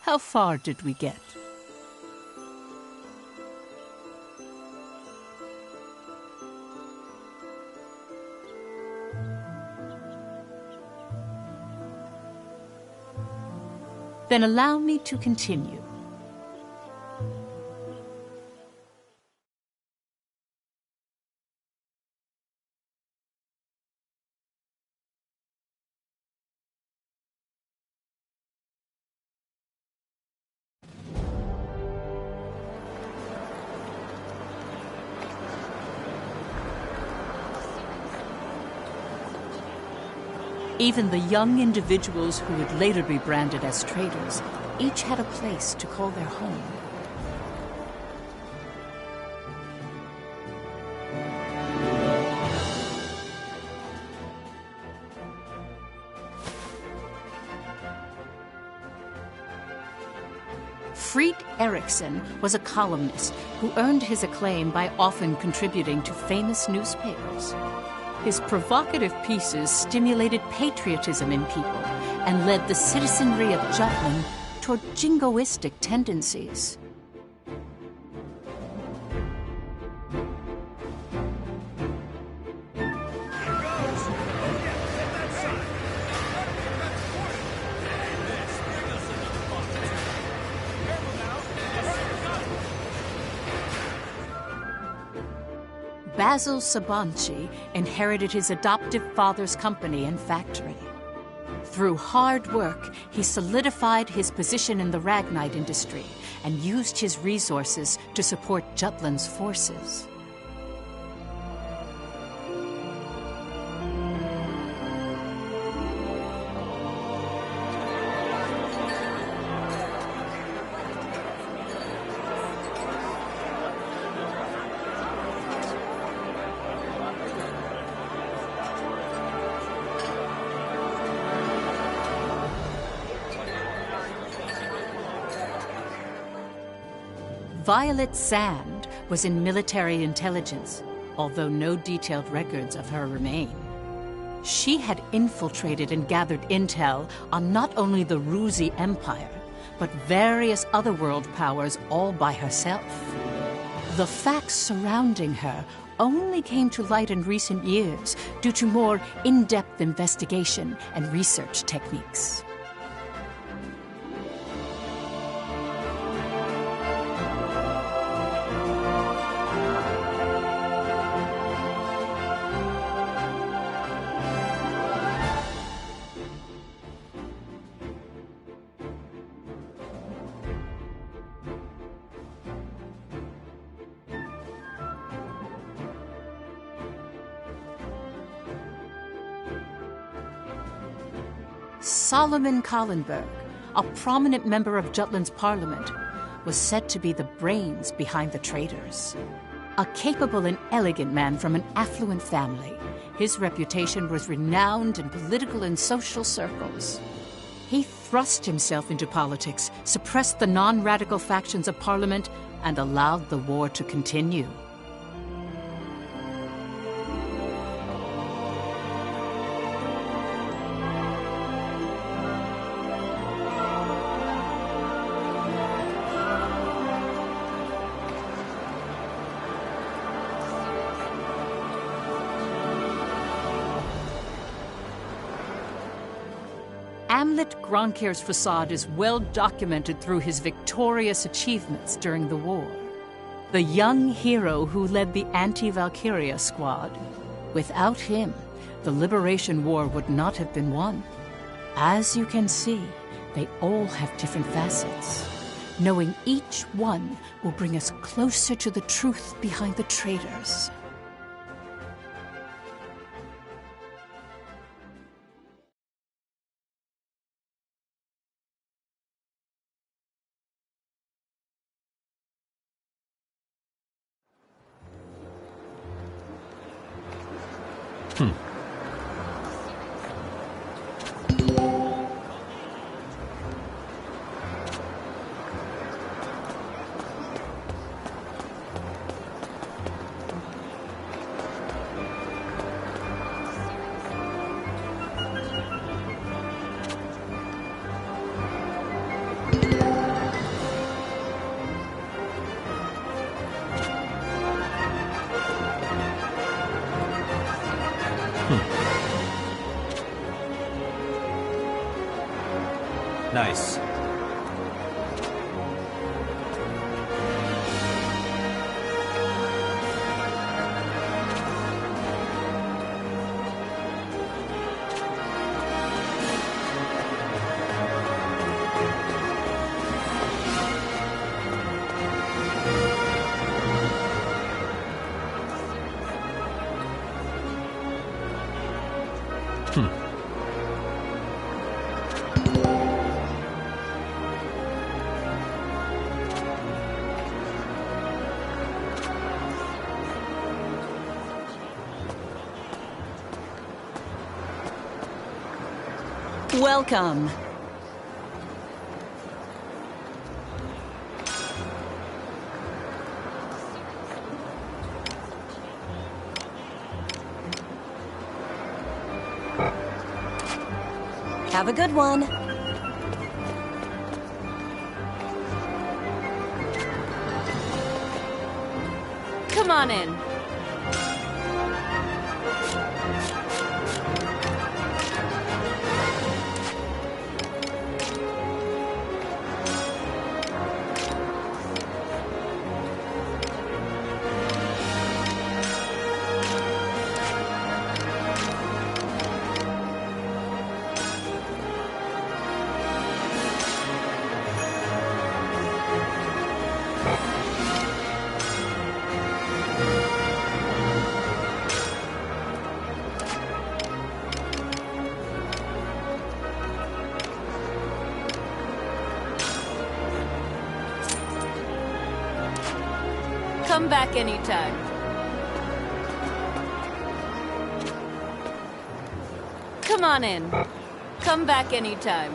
How far did we get? Then allow me to continue. Even the young individuals who would later be branded as traitors each had a place to call their home. Fried Eriksson was a columnist who earned his acclaim by often contributing to famous newspapers. His provocative pieces stimulated patriotism in people and led the citizenry of Jutland toward jingoistic tendencies. Basil Sabanci inherited his adoptive father's company and factory. Through hard work, he solidified his position in the Ragnite industry and used his resources to support Jutland's forces. Violet Sand was in military intelligence, although no detailed records of her remain. She had infiltrated and gathered intel on not only the Ruzi Empire, but various other world powers all by herself. The facts surrounding her only came to light in recent years due to more in-depth investigation and research techniques. Solomon Kallenberg, a prominent member of Jutland's parliament, was said to be the brains behind the traitors. A capable and elegant man from an affluent family, his reputation was renowned in political and social circles. He thrust himself into politics, suppressed the non-radical factions of parliament, and allowed the war to continue. Amlet Gronkir's facade is well documented through his victorious achievements during the war. The young hero who led the anti-Valkyria squad. Without him, the Liberation War would not have been won. As you can see, they all have different facets. Knowing each one will bring us closer to the truth behind the traitors. Nice. Welcome. Have a good one. Come on in. Come back anytime. Come on in. Come back anytime.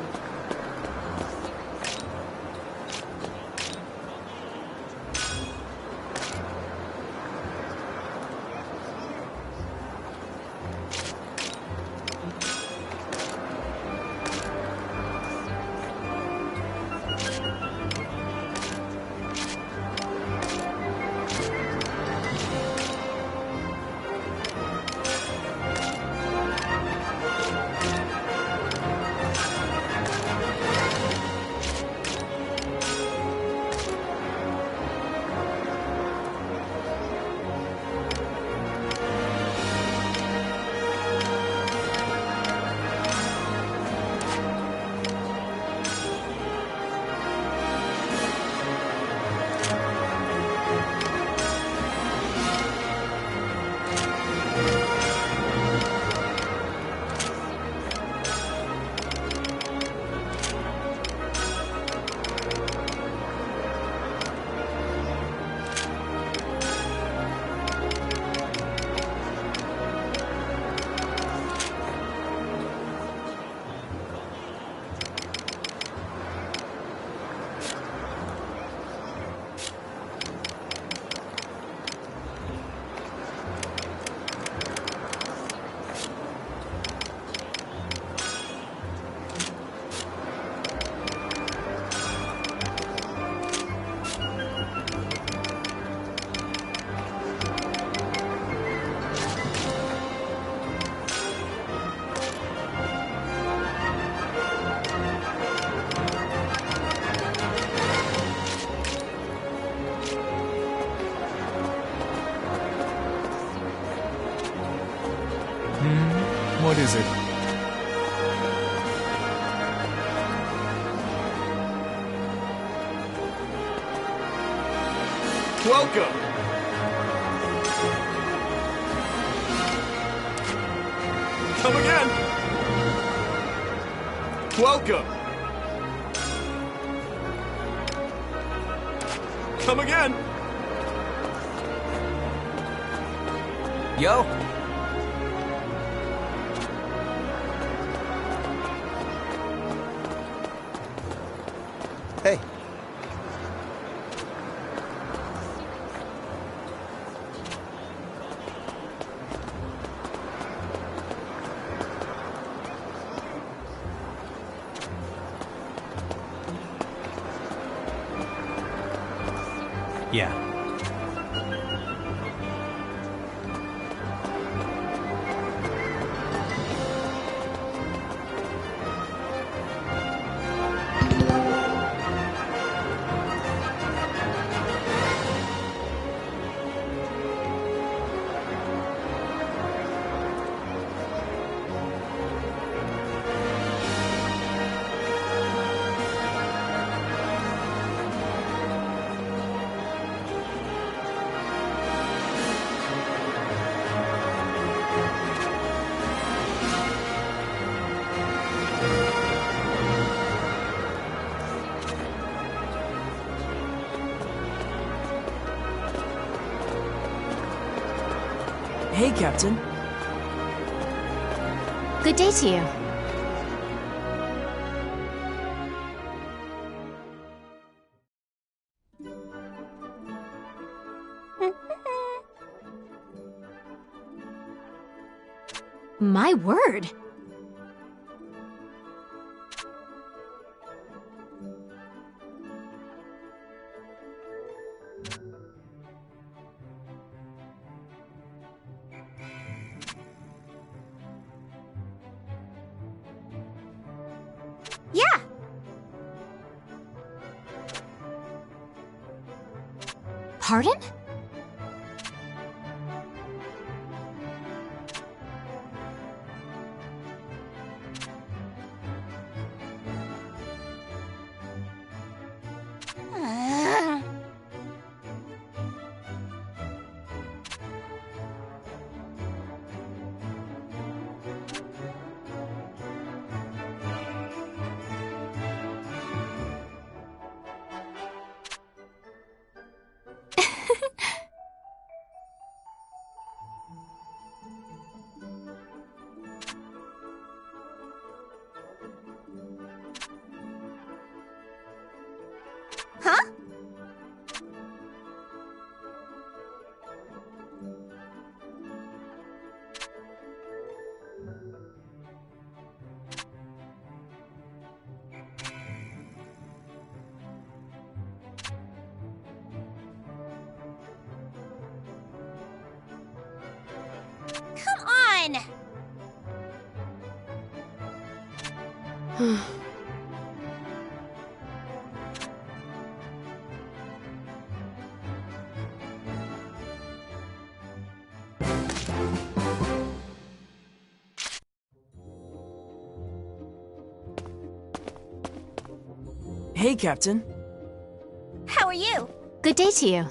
What is it? Welcome! Come again! Welcome! Come again! Yo! Hey! Yeah. Hey, Captain. Good day to you. My word! Yeah! Pardon? Huh? Come on! Hey, Captain. How are you? Good day to you.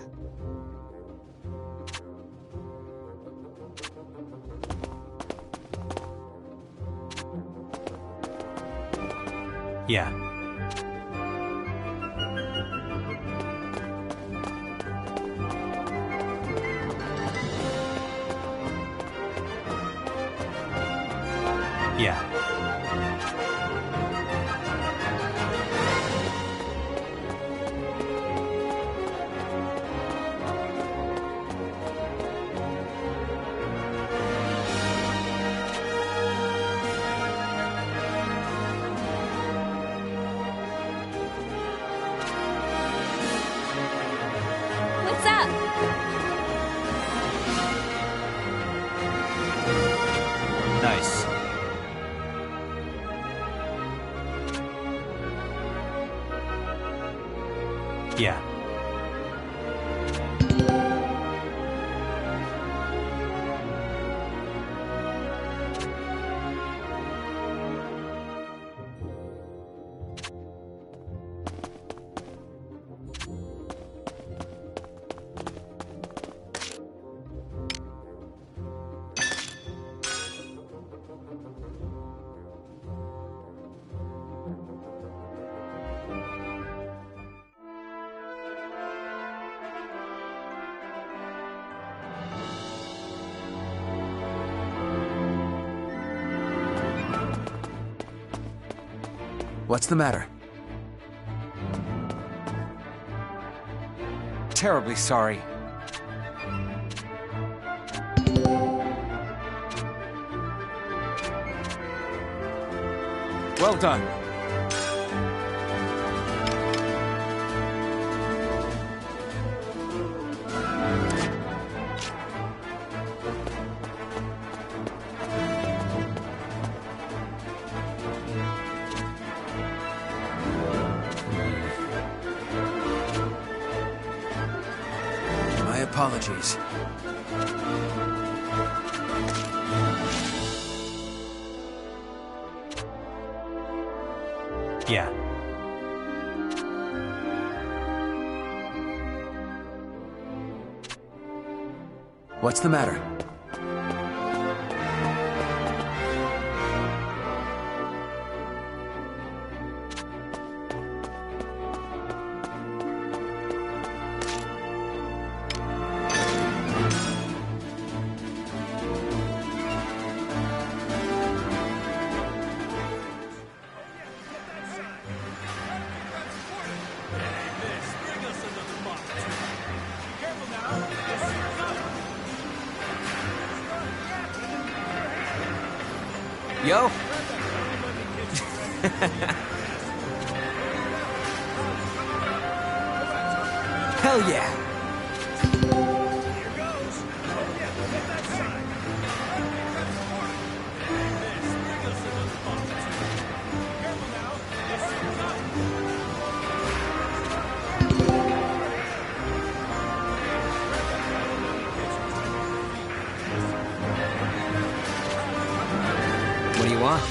Yeah. Yeah. What's up? Nice. Yeah. What's the matter? Terribly sorry. Well done. My apologies. Yeah. What's the matter? Yo! Hell yeah! What do you want?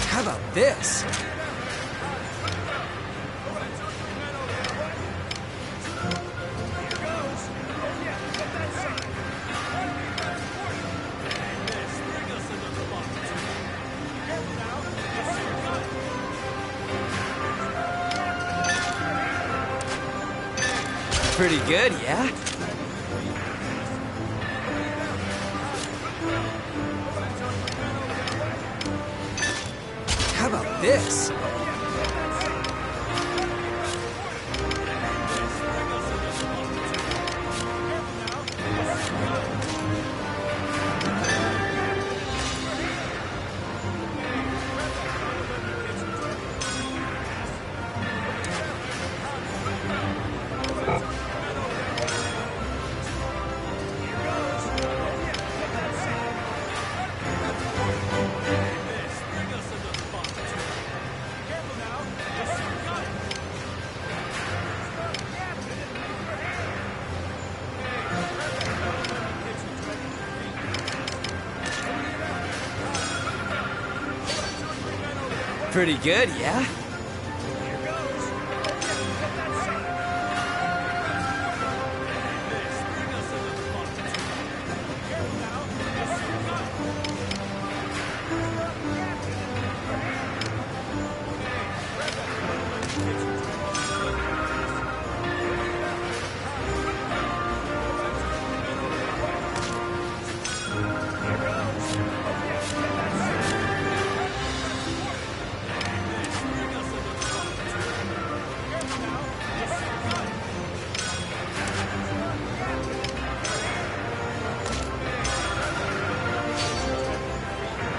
How about this? Pretty good, yeah? How about this? Pretty good, yeah?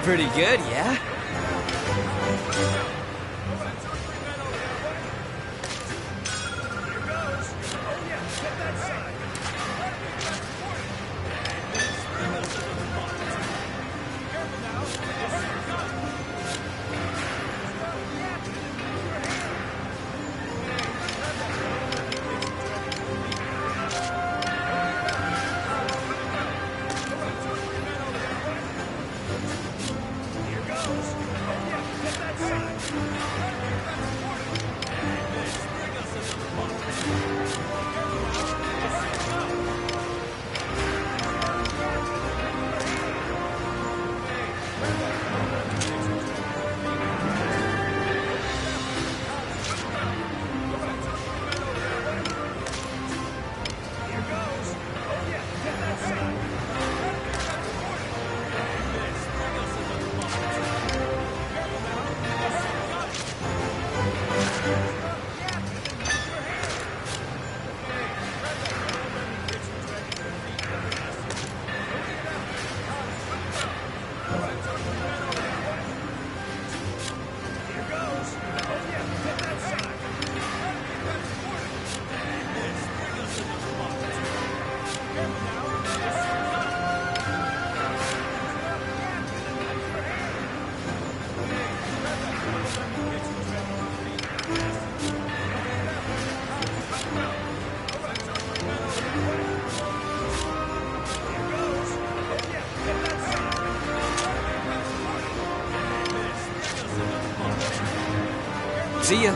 Pretty good, yeah? See ya.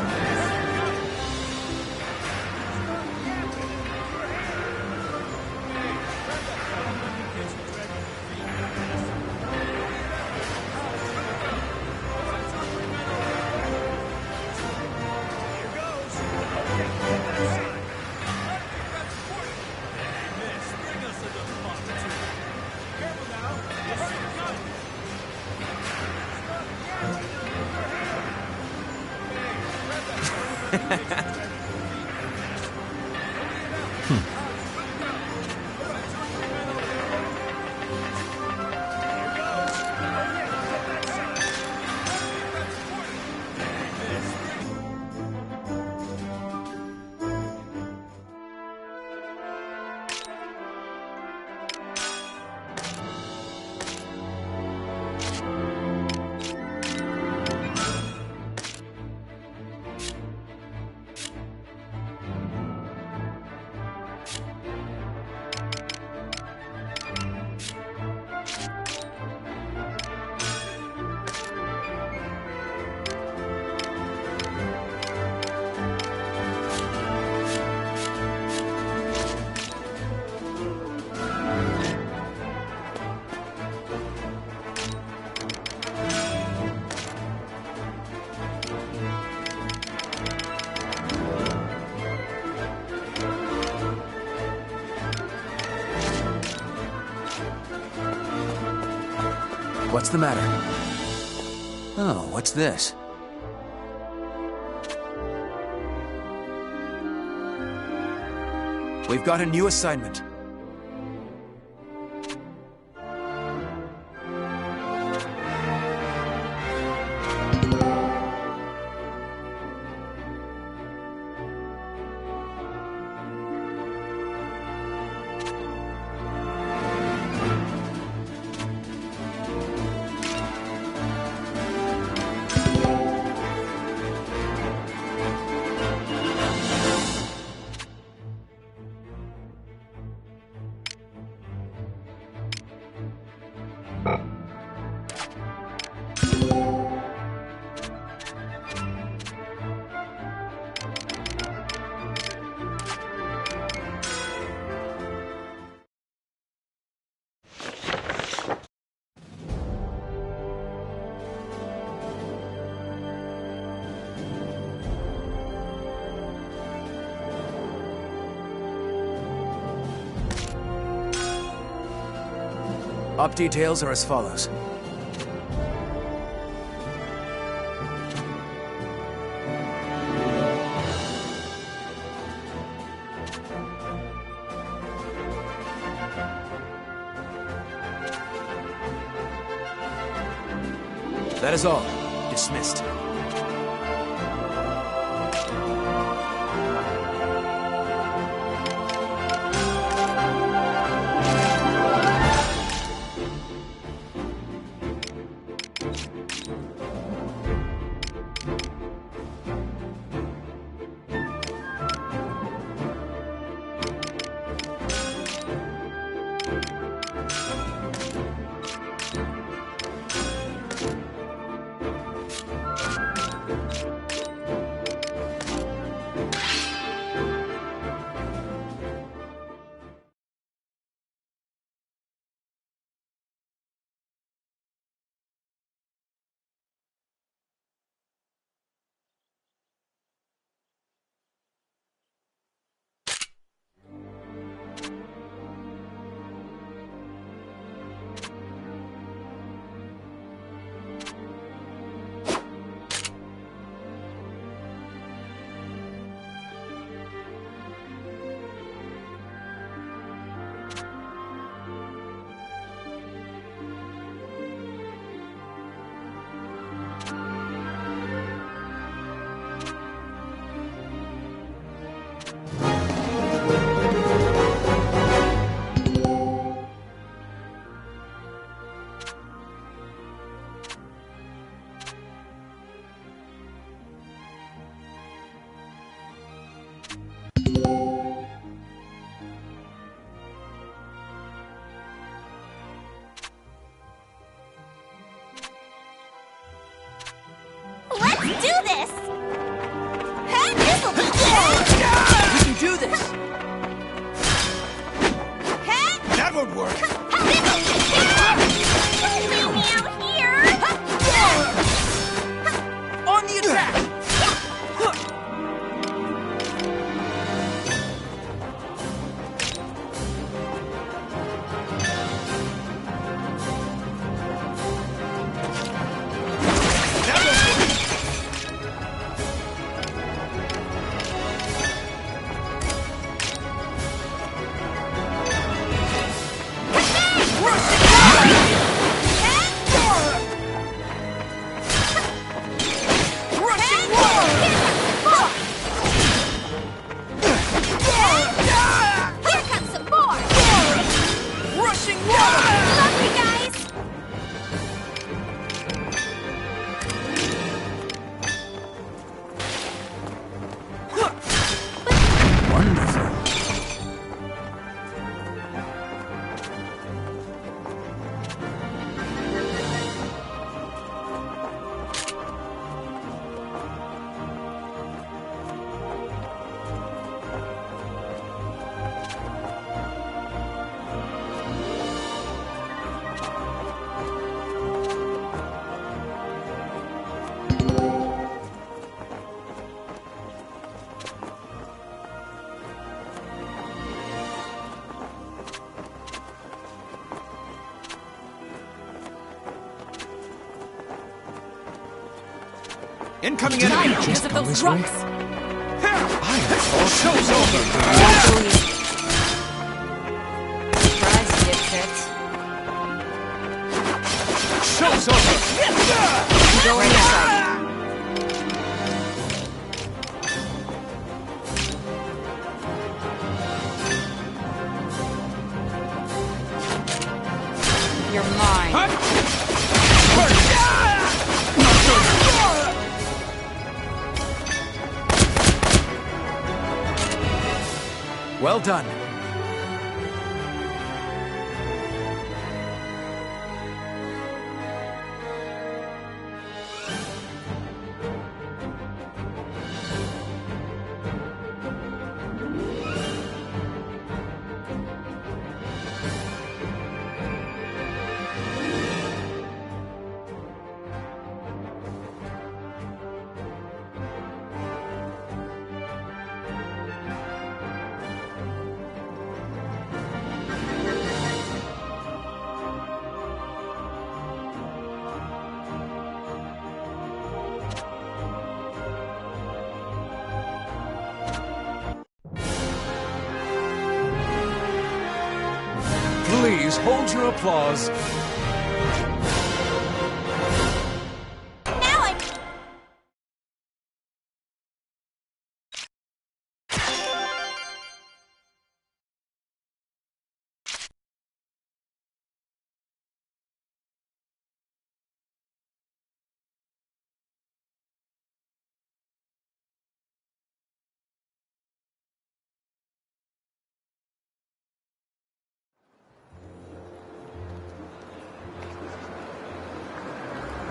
What's the matter? Oh, what's this? We've got a new assignment. Op details are as follows. That is all. Dismissed. Incoming Did enemy! I just come this way? All show's over! Surprise, dipshits. Show's over! Go inside. You're mine. Well done. Please hold your applause. Now I'm...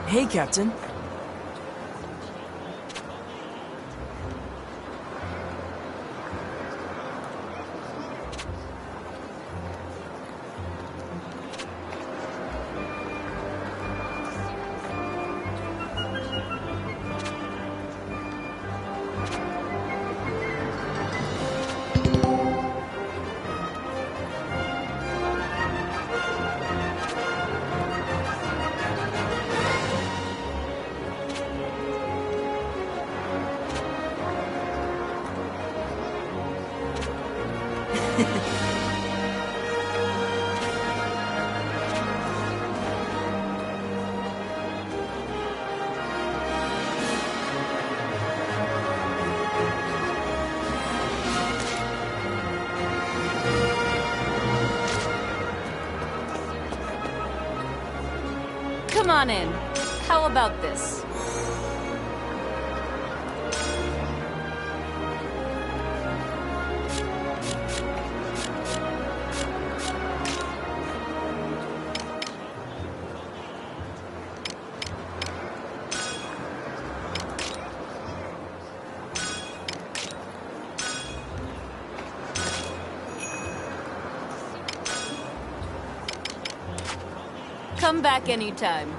Hey, Captain. Come on in. How about this? Come back anytime.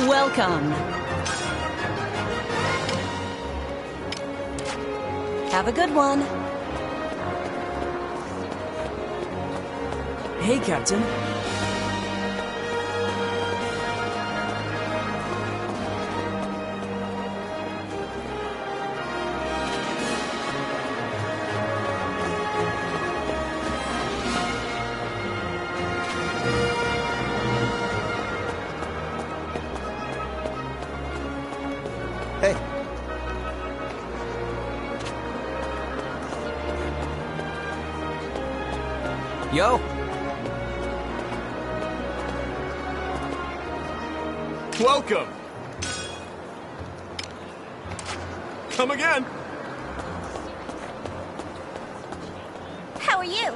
Welcome. Have a good one. Hey, Captain. Hey. Yo. Welcome! Come again! How are you?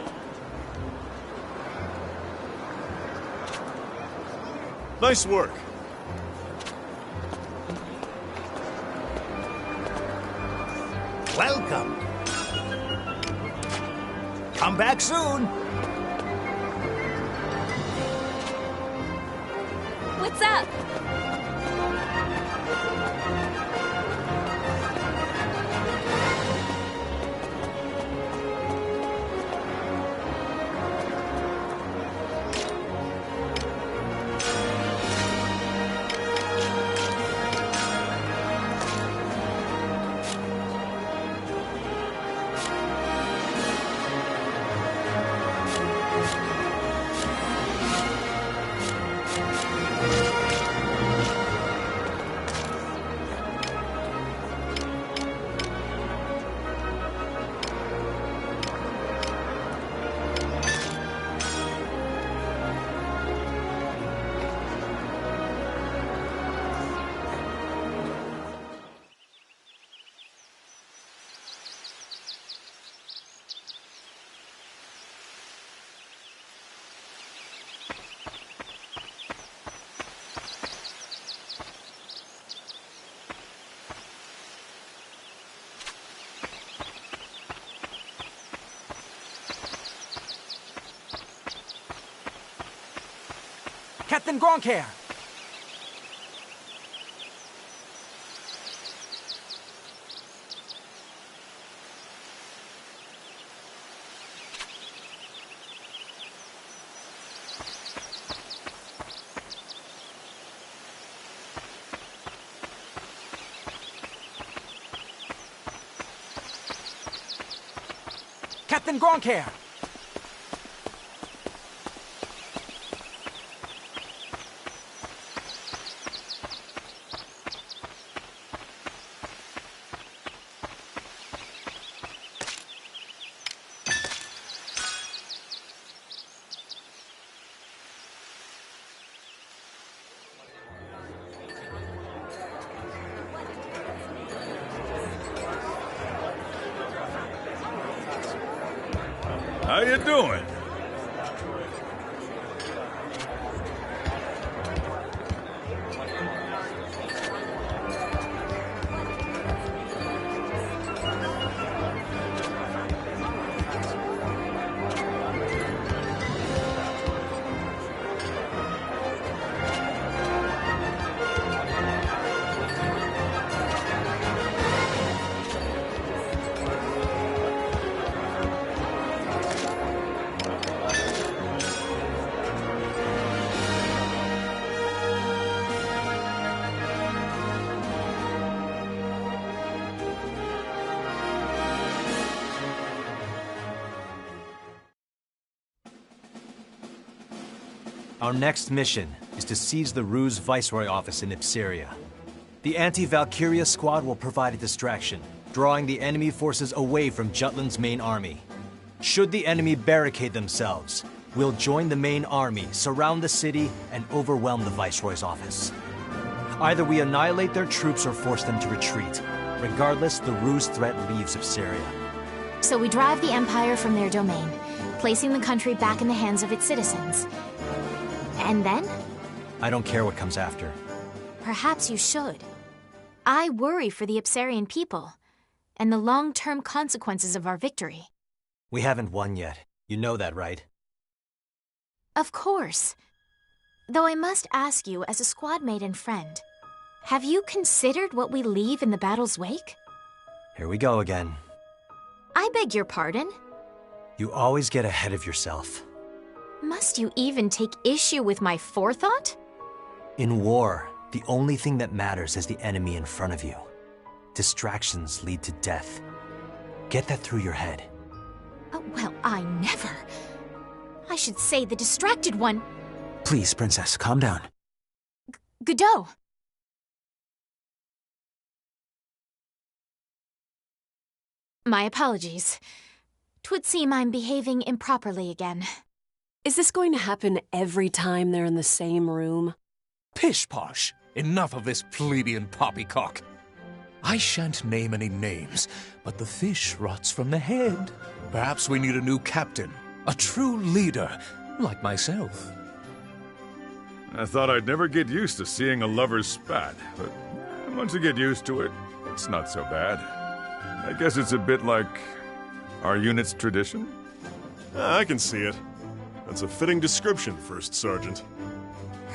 Nice work. Welcome. Come back soon. What's up? Captain Gronkair! Captain Gronkair! How you doing? Our next mission is to seize the Ruse Viceroy office in Ipseria. The anti-Valkyria squad will provide a distraction, drawing the enemy forces away from Jutland's main army. Should the enemy barricade themselves, we'll join the main army, surround the city, and overwhelm the Viceroy's office. Either we annihilate their troops or force them to retreat. Regardless, the Ruse threat leaves Ipseria. So we drive the Empire from their domain, placing the country back in the hands of its citizens. And then? I don't care what comes after. Perhaps you should. I worry for the Ipsarian people, and the long-term consequences of our victory. We haven't won yet. You know that, right? Of course. Though I must ask you, as a squad mate and friend, have you considered what we leave in the battle's wake? Here we go again. I beg your pardon? You always get ahead of yourself. Must you even take issue with my forethought? In war, the only thing that matters is the enemy in front of you. Distractions lead to death. Get that through your head. Well, I never. I should say the distracted one. Please, Princess, calm down. Godot. My apologies. 'Twould seem I'm behaving improperly again. Is this going to happen every time they're in the same room? Pish-posh! Enough of this plebeian poppycock. I shan't name any names, but the fish rots from the head. Perhaps we need a new captain, a true leader, like myself. I thought I'd never get used to seeing a lover spat, but once you get used to it, it's not so bad. I guess it's a bit like our unit's tradition. I can see it. That's a fitting description, First Sergeant.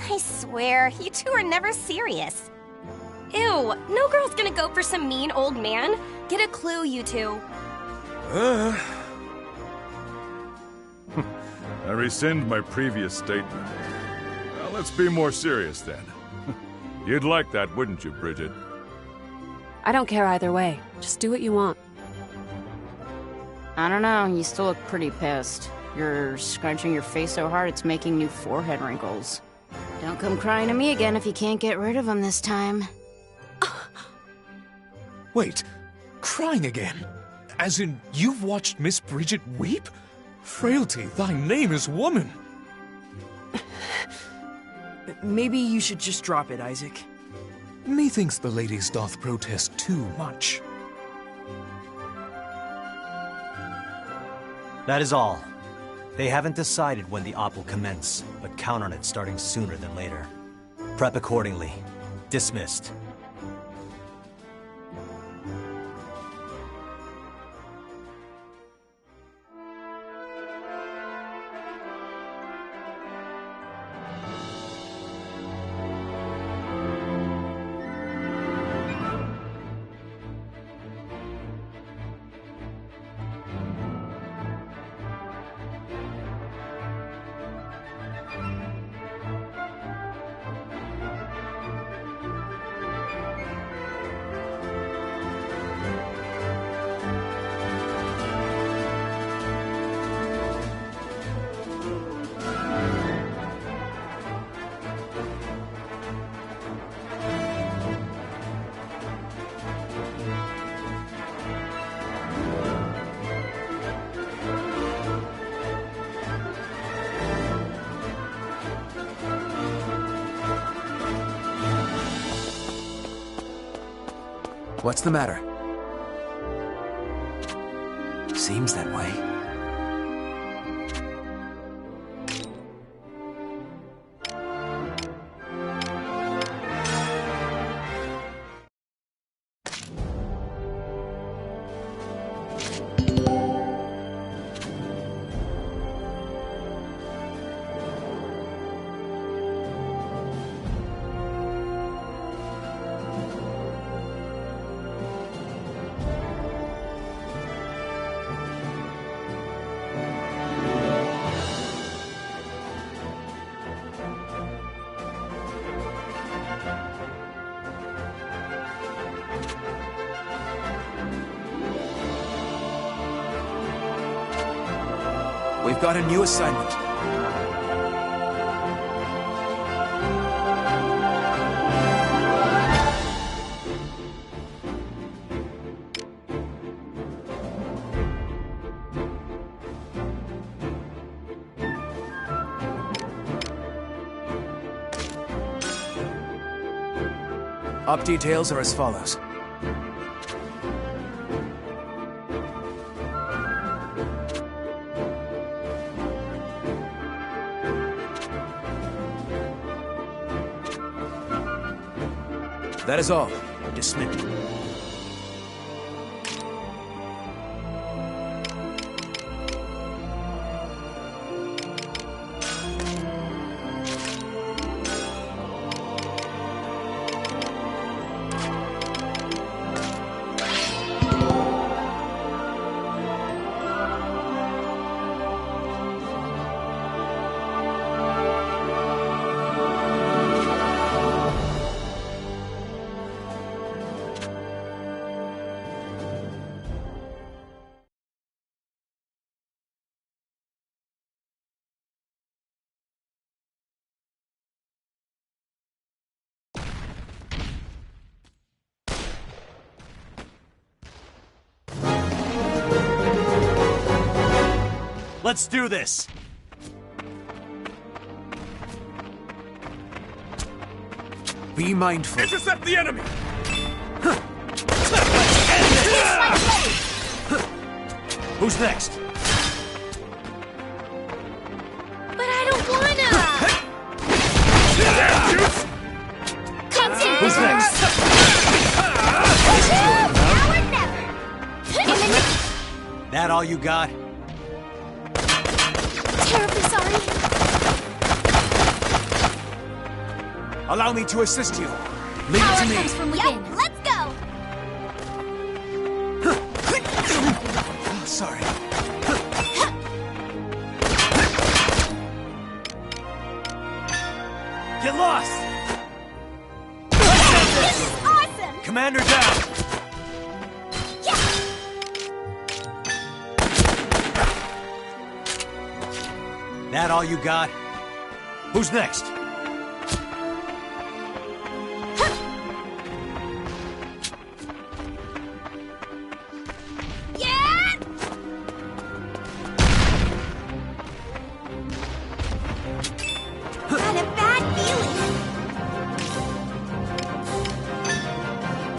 I swear, you two are never serious. Ew, no girl's gonna go for some mean old man. Get a clue, you two. I rescind my previous statement. Well, let's be more serious then. You'd like that, wouldn't you, Bridget? I don't care either way. Just do what you want. I don't know, you still look pretty pissed. You're scrunching your face so hard it's making new forehead wrinkles. Don't come crying to me again if you can't get rid of them this time. Wait, crying again? As in, you've watched Miss Bridget weep? Frailty, thy name is woman. Maybe you should just drop it, Isaac. Methinks the ladies doth protest too much. That is all. They haven't decided when the op will commence, but count on it starting sooner than later. Prep accordingly. Dismissed. What's the matter? Seems that way. We've got a new assignment. Op details are as follows. That is all. Dismissed. Let's do this! Be mindful. Intercept the enemy! Who's next? But I don't wanna! Continue! Who's next? Now or never! That all you got? Terribly sorry. Allow me to assist you. Leave Power it to me. comes from within. Yep, let's go! Oh, sorry. Get lost! This is awesome! Commander down! Yeah. That all you got? Who's next? Yeah! Got a bad feeling.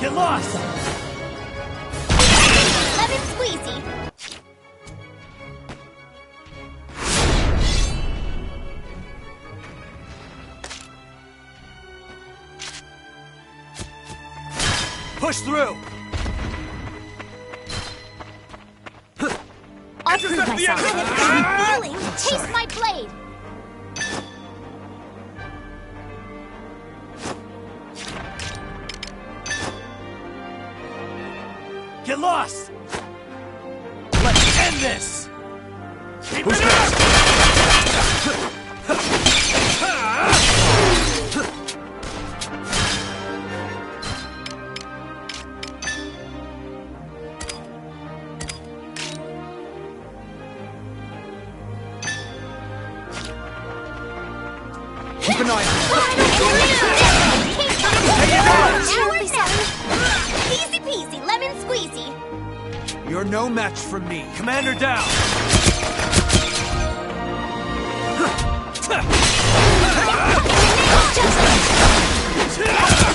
Get lost! Lemon squeezy. Push through! I'll prove myself. Got a bad feeling. Taste my blade. Get lost! Let's end this! Who's next? Keep an eye on him. Terribly sorry. Easy peasy, lemon squeezy. You're no match for me. Commander down!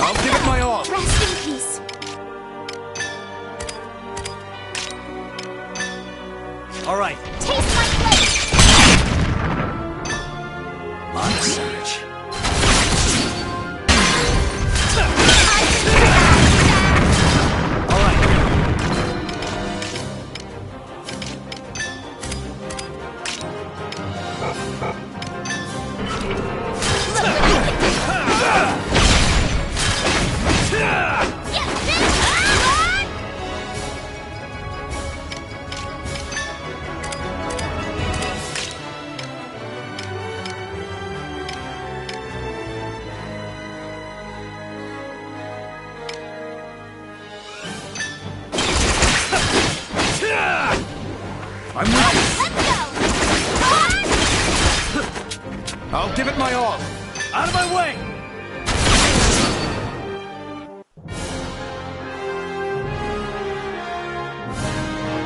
I'll give it my all. Rest in peace. I'm with you. I'll give it my all. Out of my way!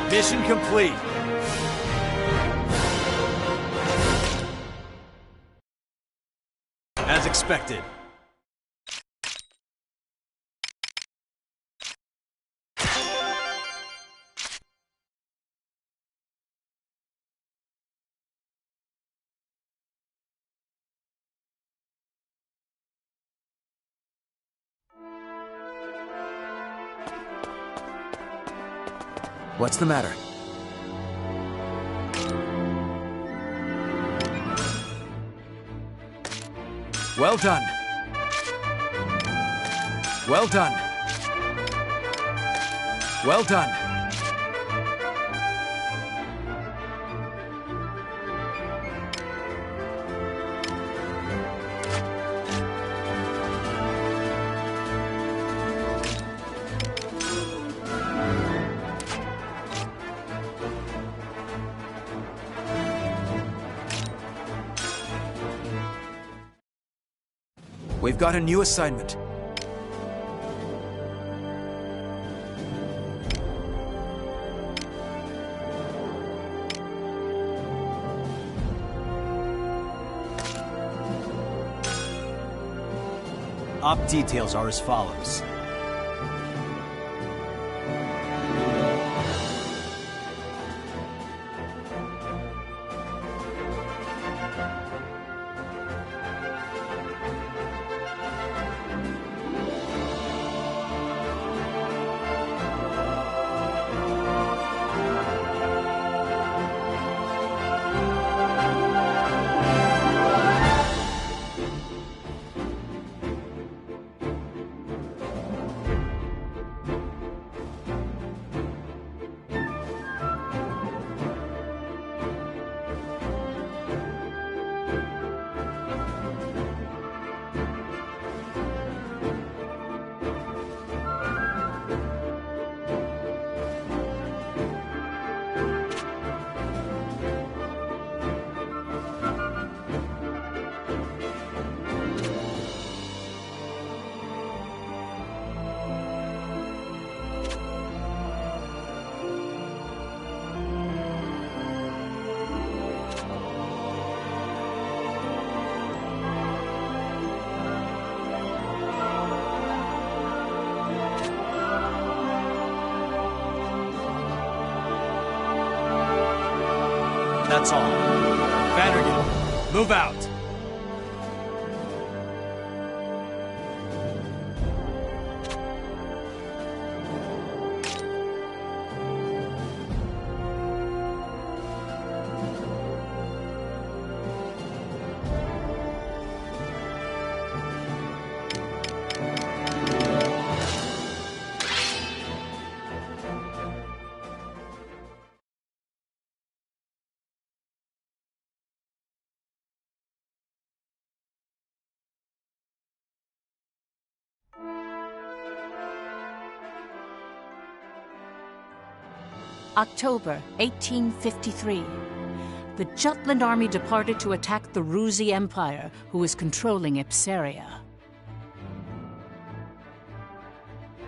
Mission complete. As expected. What's the matter? Well done. Well done. Well done. We've got a new assignment. Op details are as follows. That's all. Vandergate, move out. October 1853. The Jutland army departed to attack the Ruzi Empire, who was controlling Ipsaria.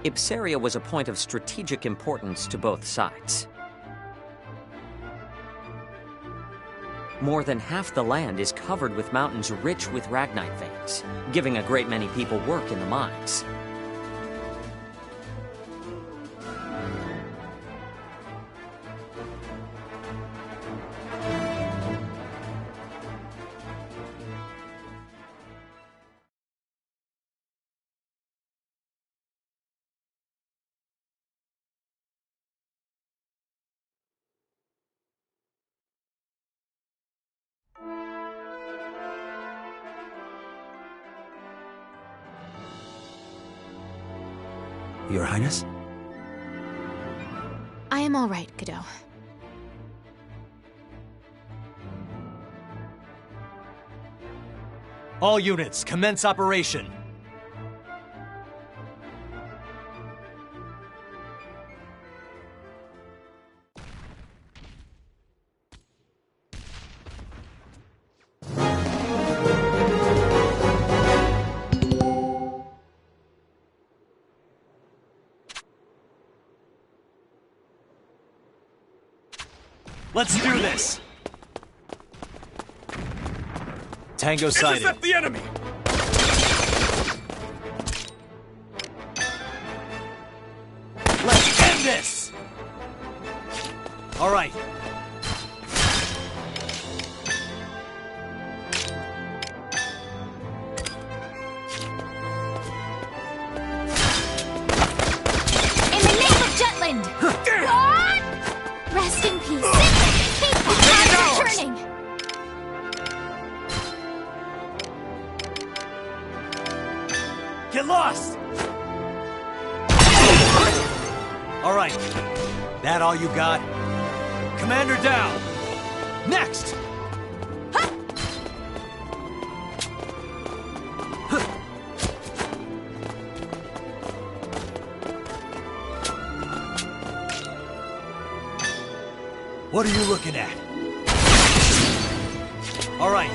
Ipsaria was a point of strategic importance to both sides. More than half the land is covered with mountains rich with ragnite veins, giving a great many people work in the mines. Your Highness? I am all right, Cadeau. All units, commence operation. Let's do this! Tango sighted. Intercept the enemy! Let's end this! All right. In the name of Jutland! Rest in peace. Hateful times returning! Get lost! All right. That all you got? Commander down! Next! What are you looking at? All right.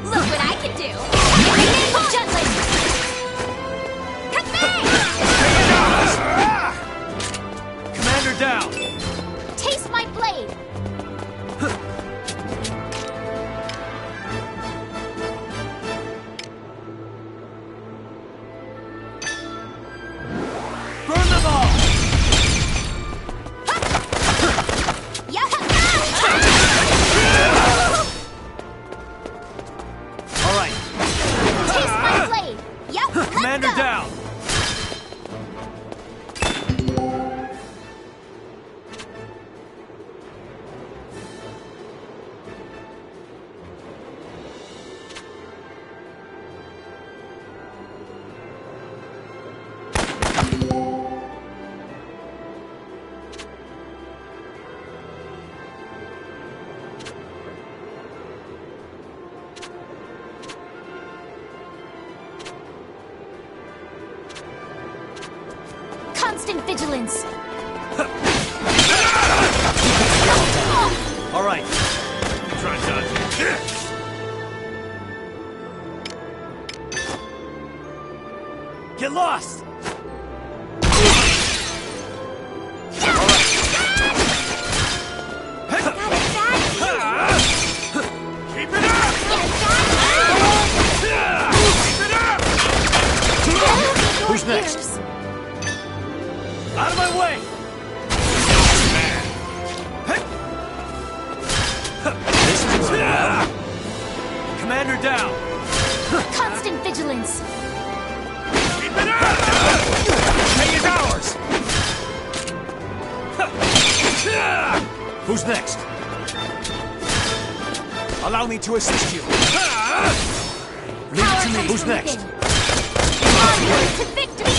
Look what I can do! Jutland! Commander down! Taste my blade! Burn them all! All right. Taste my blade! Yep, Commander let's go! down! Constant vigilance! All right. Try dodging this! Get lost! Keep it up! Keep it up! Who's next? Out of my way! This is Commander down! Constant vigilance! Keep it up! Pay is ours! Who's next? Allow me to assist you. Leave it to me. Who's next? Onward to victory!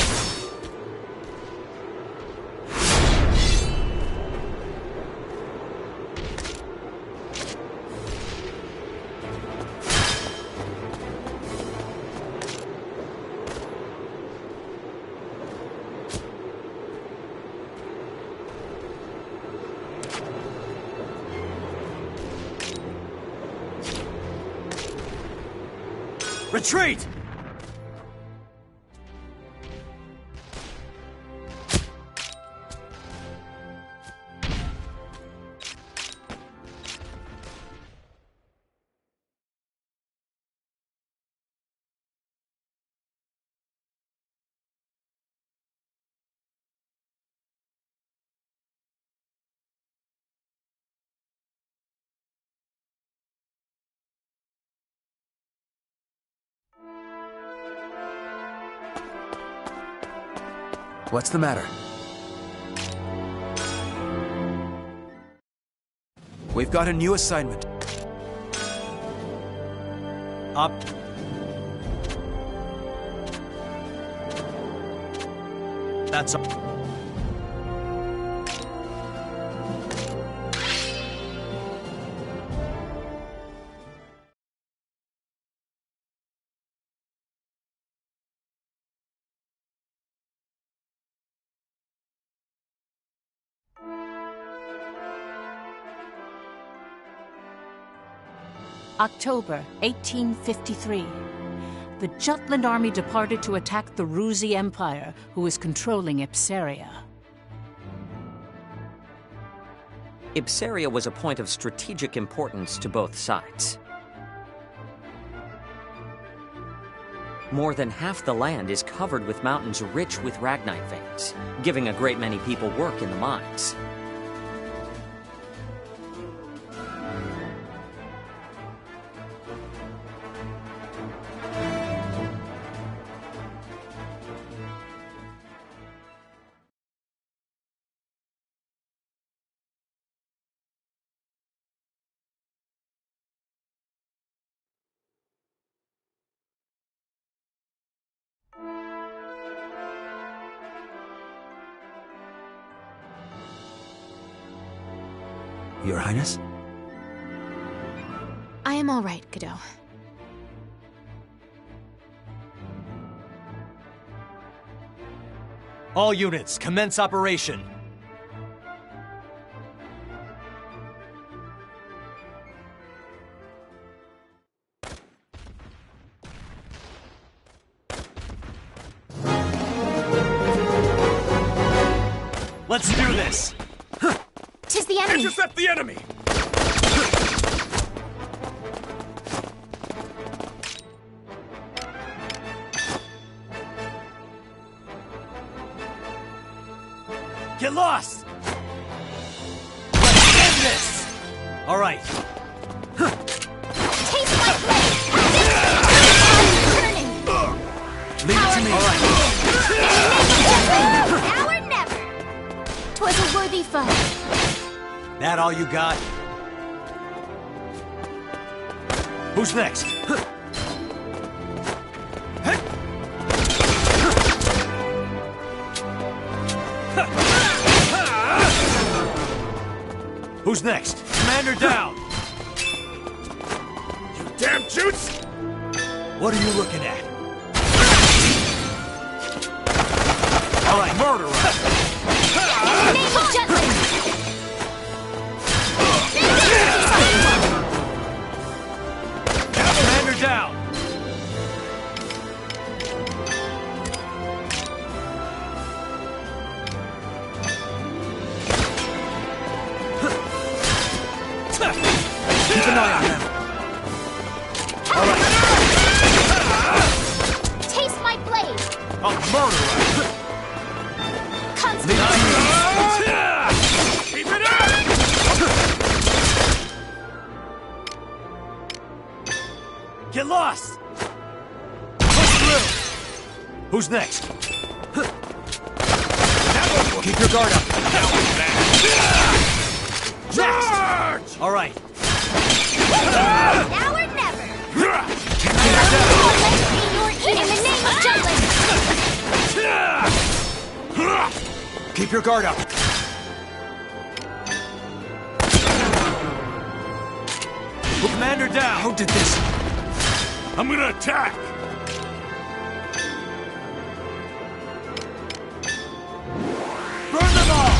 Retreat! What's the matter? We've got a new assignment. Up. That's all. October 1853. The Jutland army departed to attack the Ruzi Empire, who was controlling Ipsaria. Ipsaria was a point of strategic importance to both sides. More than half the land is covered with mountains rich with ragnite veins, giving a great many people work in the mines. Your Highness? I am all right, Godot. All units, commence operation. Let's do this! Tis the enemy! Intercept the enemy! Get lost! Let's end this! All right. Taste my blade! Turning! Leave it to me. All right. Now or never! 'Twas a worthy foe. That all you got? Who's next? Who's next? Commander down! You damn jutes! What are you looking at? All right, murderer! Name of Jutland! Commander down! Keep an eye on them. All right. Taste my blade! A murderer! Keep it up! Get lost! Push through! Who's next? Keep your guard up! Next! All right. Now or never! In the name of Jutland! Keep your guard up! Commander down! How did this? I'm gonna attack! Burn them all!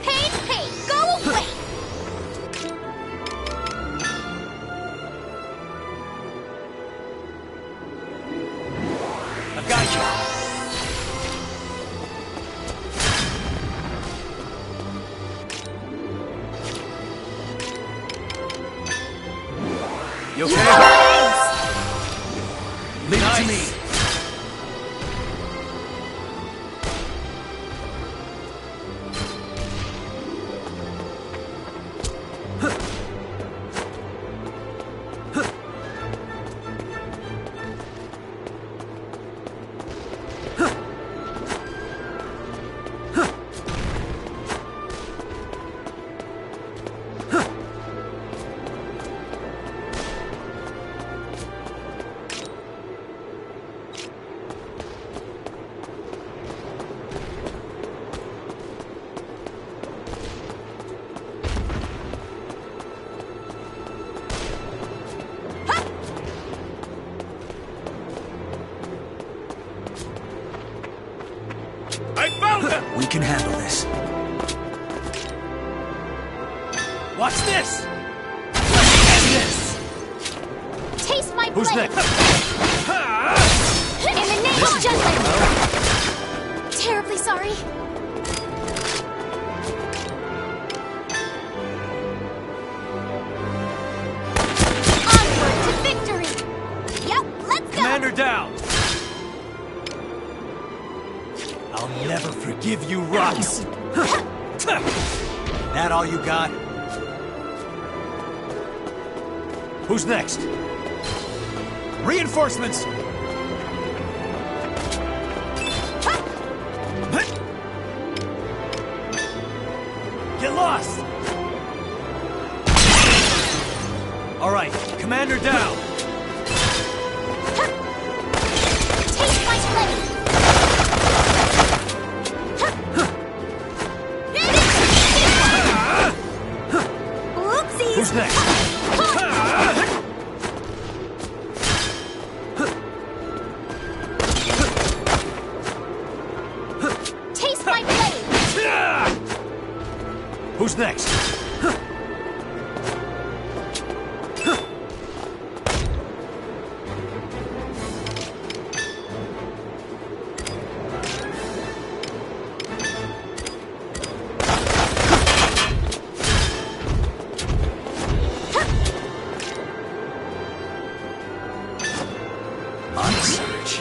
Hey, go away! I've got you! You okay? Leave it to me. We can handle this. Watch this! Let's end this! Taste my Who's blade! next? In the name of justice! Terribly sorry. Onward to victory! Yep, let's go! Commander down! I'll never forgive you, rocks! That all you got? Who's next? Reinforcements! Get lost! All right, Commander down! Taste my blade! Oopsies! Who's next? Taste my blade! Who's next? On search.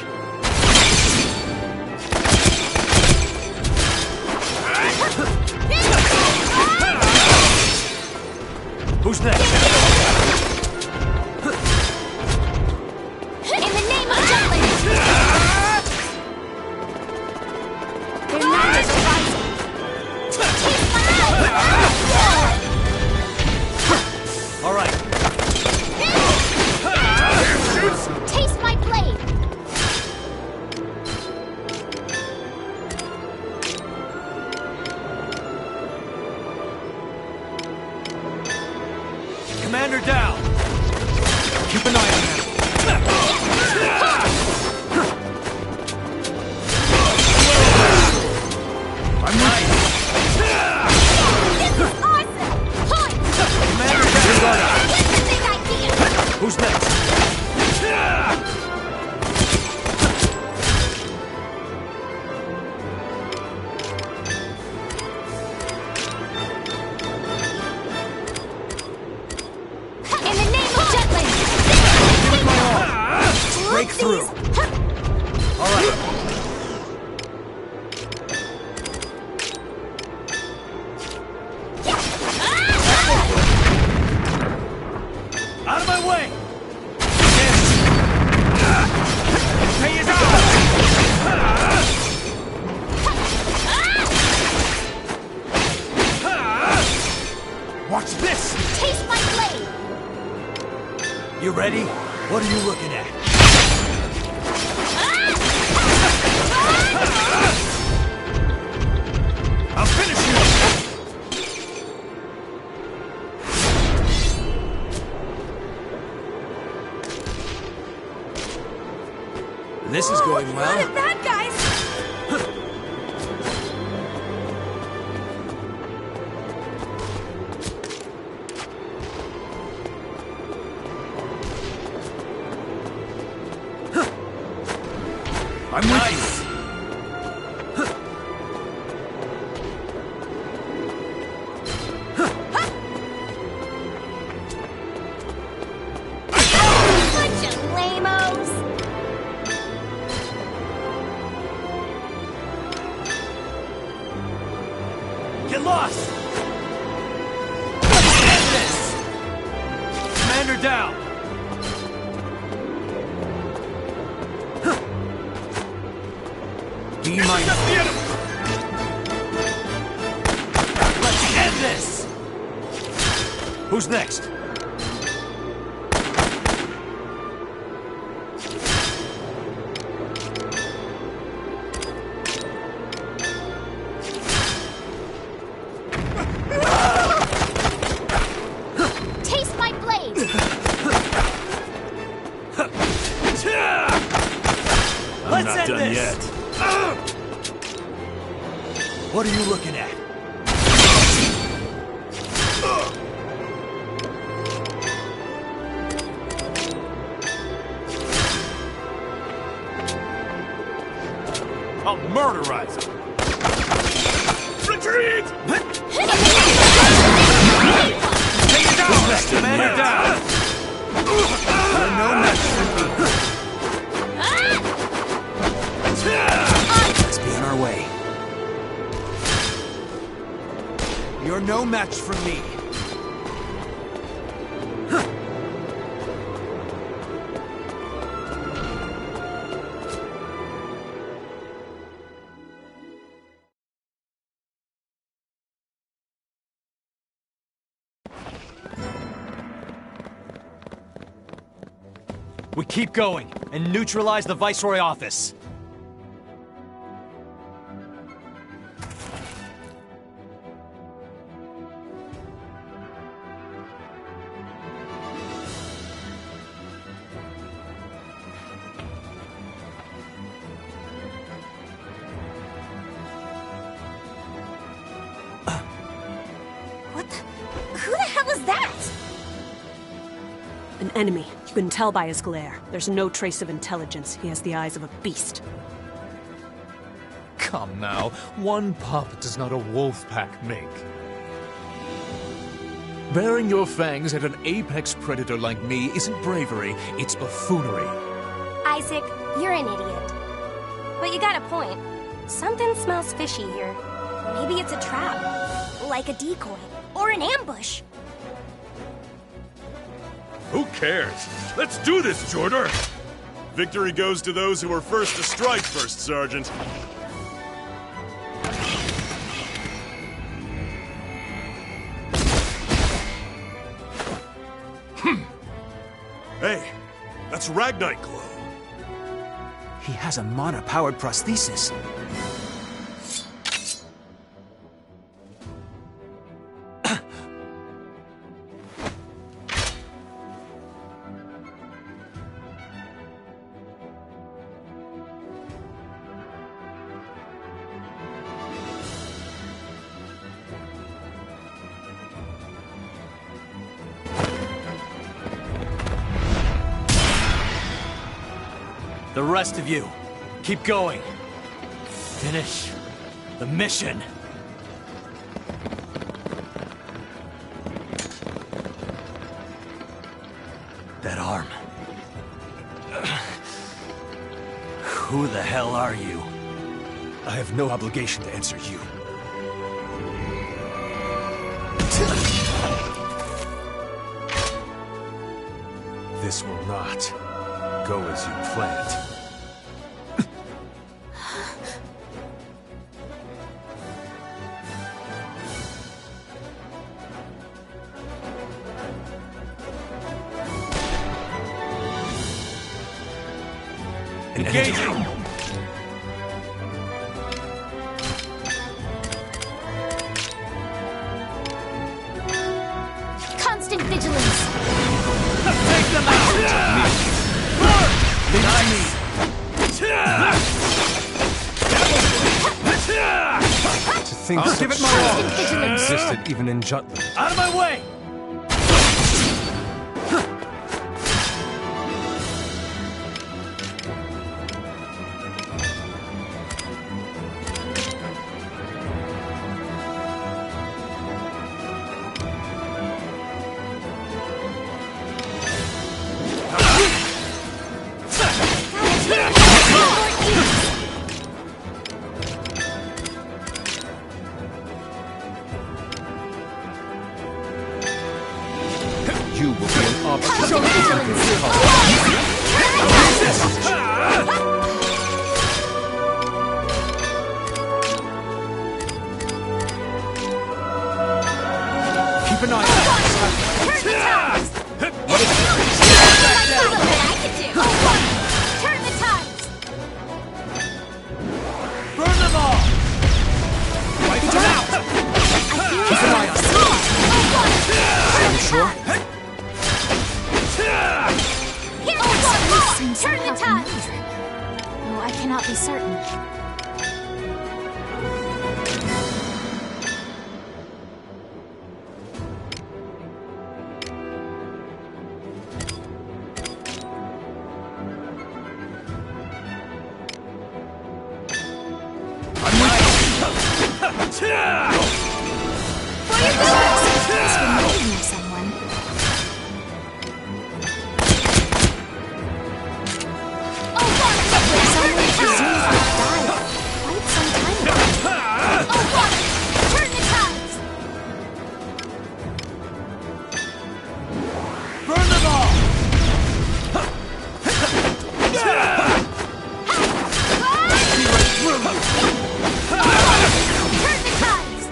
Who's next? In the name of justice! Their numbers are rising! Taste my blade! All right. Taste my blade! Commander down! Keep an eye on them. I'm right. This is awesome! Point! Commander down! What's the big idea? Who's next? In the name of Jetland! Break through. All right. Out of my way! Pay it out! Watch this! Taste my blade! You ready? What are you looking at? I'll finish you! This is going Look well. at that, guys! I'm with you. Bunch of lamos! Get lost! Let's end this! Commander down! Be mindful. Let's end this! Who's next? Taste my blade! Let's end this! What are you looking at? I'll murderize him! Retreat! Take it down! Commander down! You're no match for me. Let's be on our way. You're no match for me. We keep going and neutralize the Viceroy office. What the? Who the hell is that? An enemy. You can tell by his glare. There's no trace of intelligence. He has the eyes of a beast. Come now, one pup does not a wolf pack make. Baring your fangs at an apex predator like me isn't bravery, it's buffoonery. Isaac, you're an idiot. But you got a point. Something smells fishy here. Maybe it's a trap. Like a decoy. Or an ambush. Who cares? Let's do this, Jordan! Victory goes to those who were first to strike, First Sergeant. Hey, that's Ragnite glow. He has a mana-powered prosthesis. The rest of you, keep going. Finish the mission. That arm. Who the hell are you? I have no obligation to answer you. This will not go as you planned. Engaging! Constant vigilance. Take them out! To think I'll such give it my all. Vigilance. existed even in Jutland. Out of my way! You will be an object of Keep an eye on Turn the tides. Burn them all! Wipe them out! Keep an eye on. Are you sure? Turn the tides. No, I cannot be certain. This reminds me of someone. Someone presumes I've died quite some time ago. Oh, water! Turn the tides! Burn them all! See right through you! Turn the tides!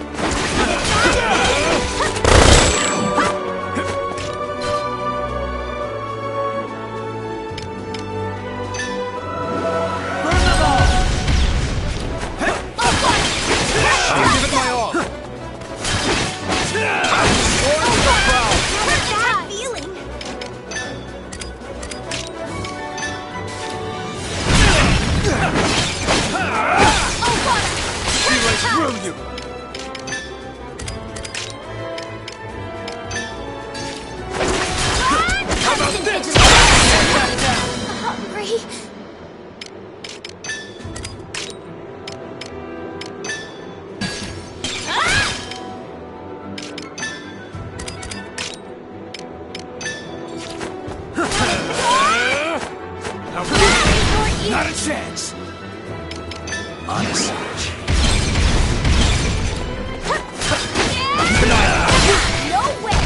I'll give it my all! See right through you! How about this? Hungry. Not a chance! Honest. No way!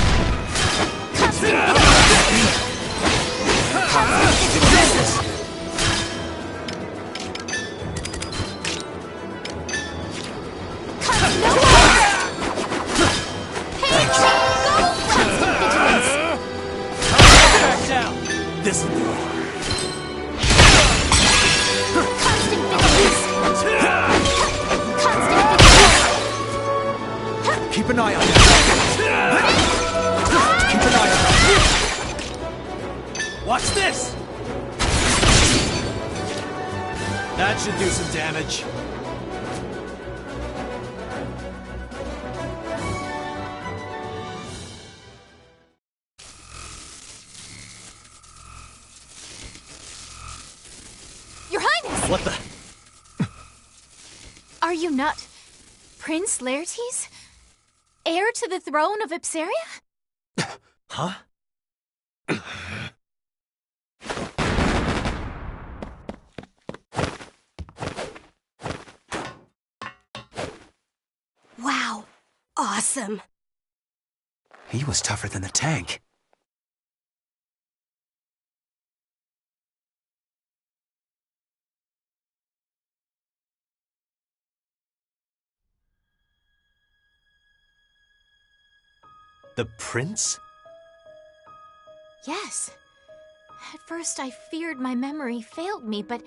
Back down! This'll do it. Keep an eye on him. Keep an eye on him. Watch this! That should do some damage. Your Highness! What the? Are you not Prince Laertes? Heir to the throne of Ipsaria? Huh? Wow. Awesome. He was tougher than the tank. The prince? Yes. At first I feared my memory failed me, but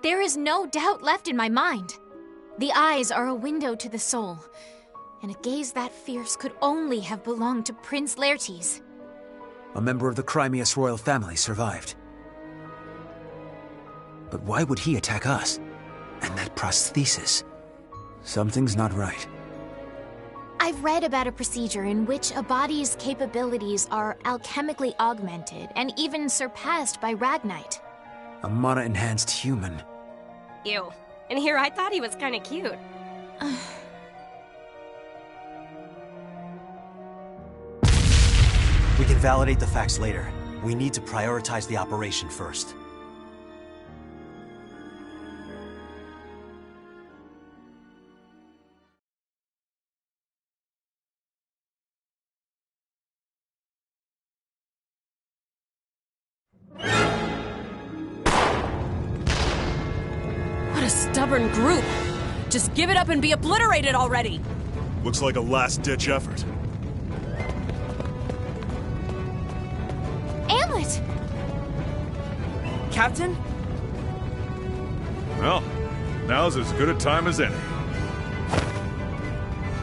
there is no doubt left in my mind. The eyes are a window to the soul, and a gaze that fierce could only have belonged to Prince Laertes. A member of the Crimeus royal family survived. But why would he attack us? And that prosthesis? Something's not right. I've read about a procedure in which a body's capabilities are alchemically augmented and even surpassed by Ragnite. A mana-enhanced human. Ew. And here I thought he was kind of cute. We can validate the facts later. We need to prioritize the operation first. What a stubborn group! Just give it up and be obliterated already! Looks like a last-ditch effort. Amlet! Captain? Well, now's as good a time as any.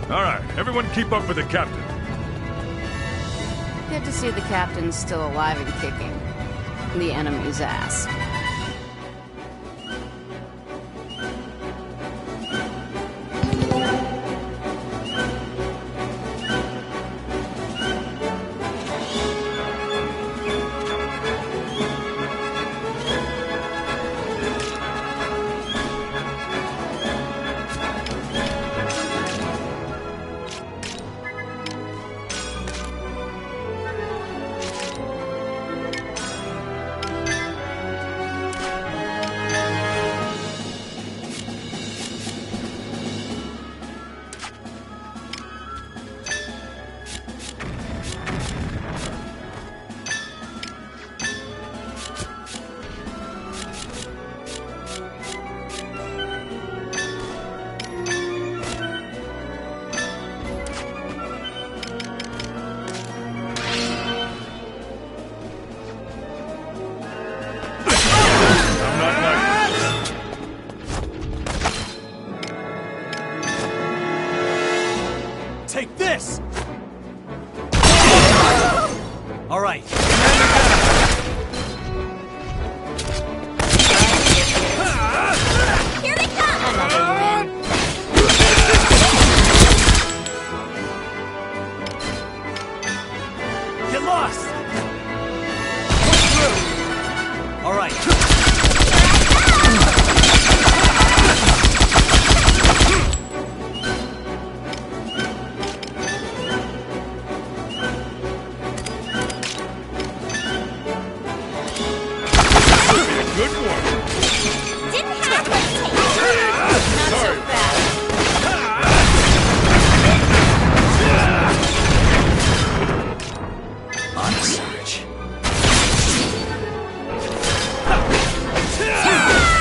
All right, everyone keep up with the captain. Good to see the captain's still alive and kicking the enemy's ass. good one. Didn't have to take Not so fast. Surge.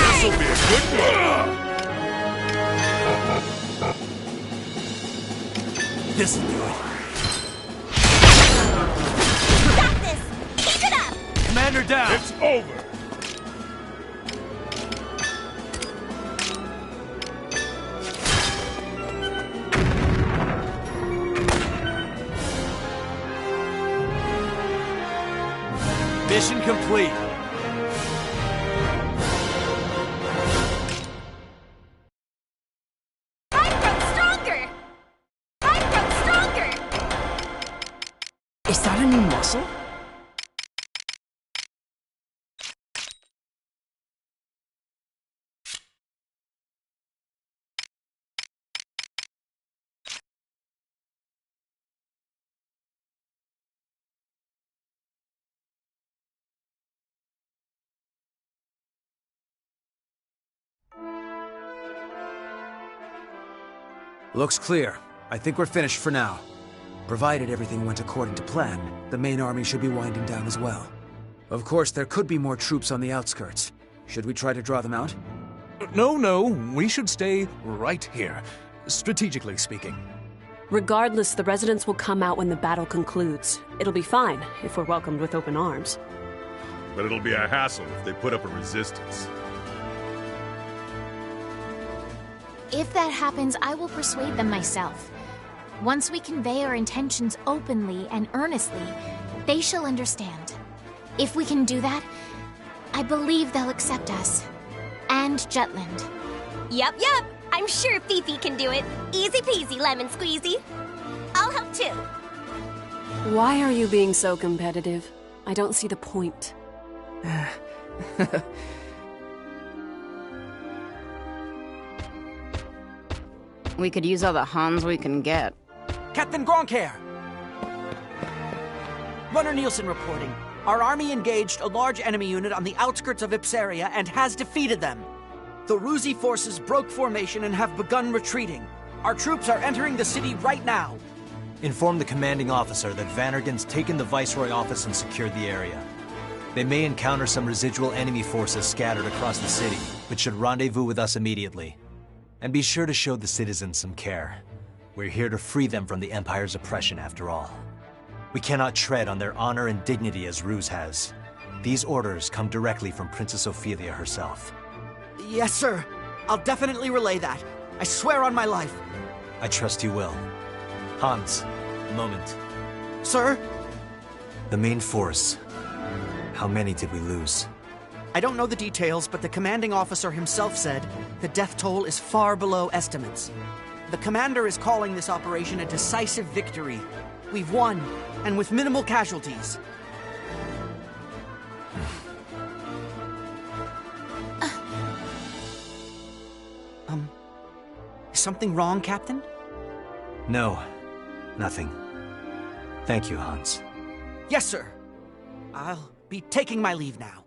This'll be a good one. This'll do it. Got this! Keep it up! Commander down! It's over. Mission complete. I've grown stronger! I've grown stronger! Is that a new muscle? Looks clear. I think we're finished for now. Provided everything went according to plan, the main army should be winding down as well. Of course, there could be more troops on the outskirts. Should we try to draw them out? No, we should stay right here, strategically speaking. Regardless, the residents will come out when the battle concludes. It'll be fine if we're welcomed with open arms. But it'll be a hassle if they put up a resistance. If that happens, I will persuade them myself. Once we convey our intentions openly and earnestly, they shall understand. If we can do that, I believe they'll accept us. And Jutland. Yep. I'm sure Fifi can do it. Easy peasy, lemon squeezy. I'll help too. Why are you being so competitive? I don't see the point. We could use all the Hans we can get. Captain Gronkair! Runner Nielsen reporting. Our army engaged a large enemy unit on the outskirts of Ipsaria and has defeated them. The Ruzi forces broke formation and have begun retreating. Our troops are entering the city right now. Inform the commanding officer that Vannergan's taken the Viceroy office and secured the area. They may encounter some residual enemy forces scattered across the city, but should rendezvous with us immediately. And be sure to show the citizens some care. We're here to free them from the Empire's oppression, after all. We cannot tread on their honor and dignity as Ruse has. These orders come directly from Princess Ophelia herself. Yes, sir. I'll definitely relay that. I swear on my life. I trust you will. Hans, a moment. Sir? The main force. How many did we lose? I don't know the details, but the commanding officer himself said the death toll is far below estimates. The commander is calling this operation a decisive victory. We've won, and with minimal casualties. Is something wrong, Captain? No, nothing. Thank you, Hans. Yes, sir. I'll be taking my leave now.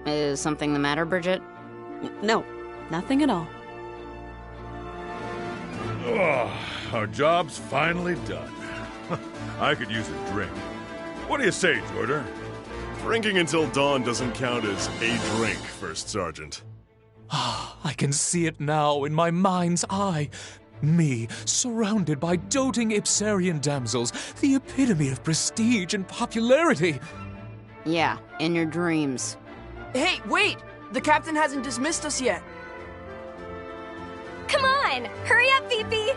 Is something the matter, Bridget? No, nothing at all. Oh, our job's finally done. I could use a drink. What do you say, Jordan? Drinking until dawn doesn't count as a drink, First Sergeant. I can see it now in my mind's eye. Me, surrounded by doting Ipsarian damsels, the epitome of prestige and popularity. Yeah, in your dreams. Hey, wait! The captain hasn't dismissed us yet. Come on! Hurry up, Fifi!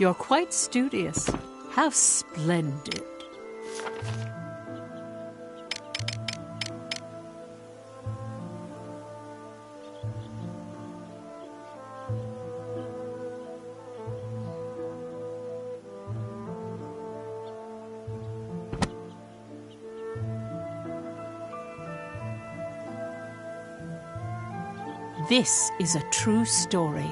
You're quite studious. How splendid. This is a true story.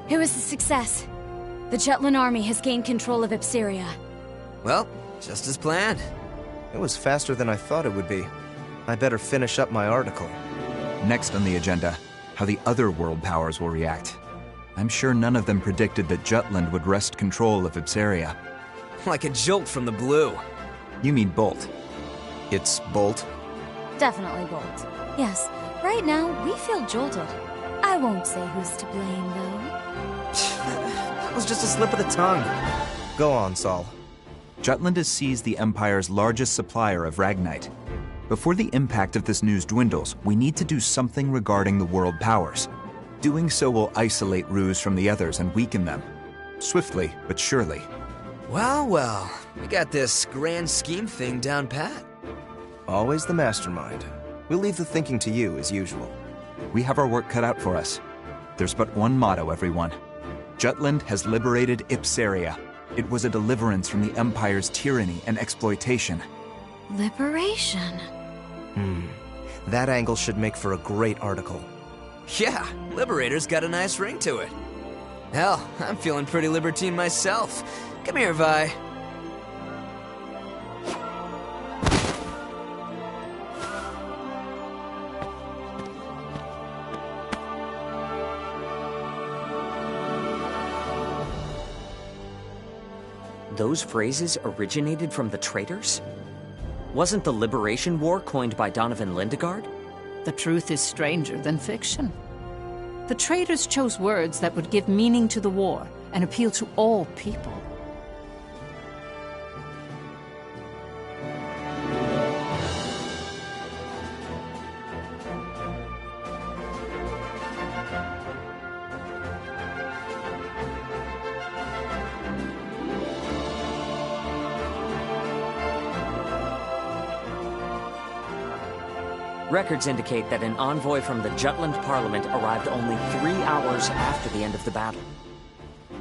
It was a success. The Jutland army has gained control of Ipseria. Well, just as planned. It was faster than I thought it would be. I better finish up my article. Next on the agenda, how the other world powers will react. I'm sure none of them predicted that Jutland would wrest control of Ipseria. Like a jolt from the blue. You mean bolt. It's bolt? Definitely Bolt. Yes, right now we feel jolted. I won't say who's to blame, though. It was just a slip of the tongue. Go on, Saul. Jutland has seized the Empire's largest supplier of Ragnite. Before the impact of this news dwindles, we need to do something regarding the world powers. Doing so will isolate Ruse from the others and weaken them. Swiftly, but surely. Well, well, we got this grand scheme thing down pat. Always the mastermind. We'll leave the thinking to you, as usual. We have our work cut out for us. There's but one motto, everyone. Jutland has liberated Ipseria. It was a deliverance from the Empire's tyranny and exploitation. Liberation. That angle should make for a great article. Yeah, Liberator's got a nice ring to it. Hell, I'm feeling pretty libertine myself. Come here, Vi. Those phrases originated from the traitors? Wasn't the Liberation War coined by Donovan Lindegard? The truth is stranger than fiction. The traitors chose words that would give meaning to the war and appeal to all people. Records indicate that an envoy from the Jutland Parliament arrived only 3 hours after the end of the battle.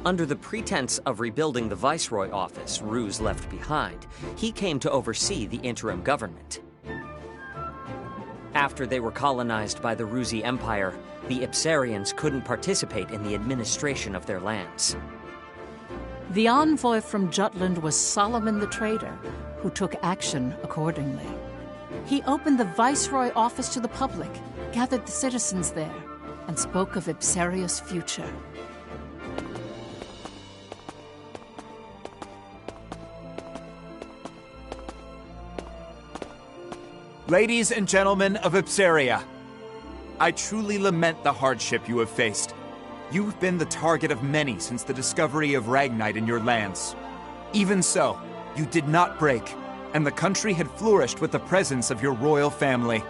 Under the pretense of rebuilding the Viceroy office Ruse left behind, he came to oversee the interim government. After they were colonized by the Rusi Empire, the Ipsarians couldn't participate in the administration of their lands. The envoy from Jutland was Solomon the Trader, who took action accordingly. He opened the Viceroy office to the public, gathered the citizens there, and spoke of Ipseria's future. Ladies and gentlemen of Ipseria, I truly lament the hardship you have faced. You've been the target of many since the discovery of Ragnite in your lands. Even so, you did not break, and the country had flourished with the presence of your royal family.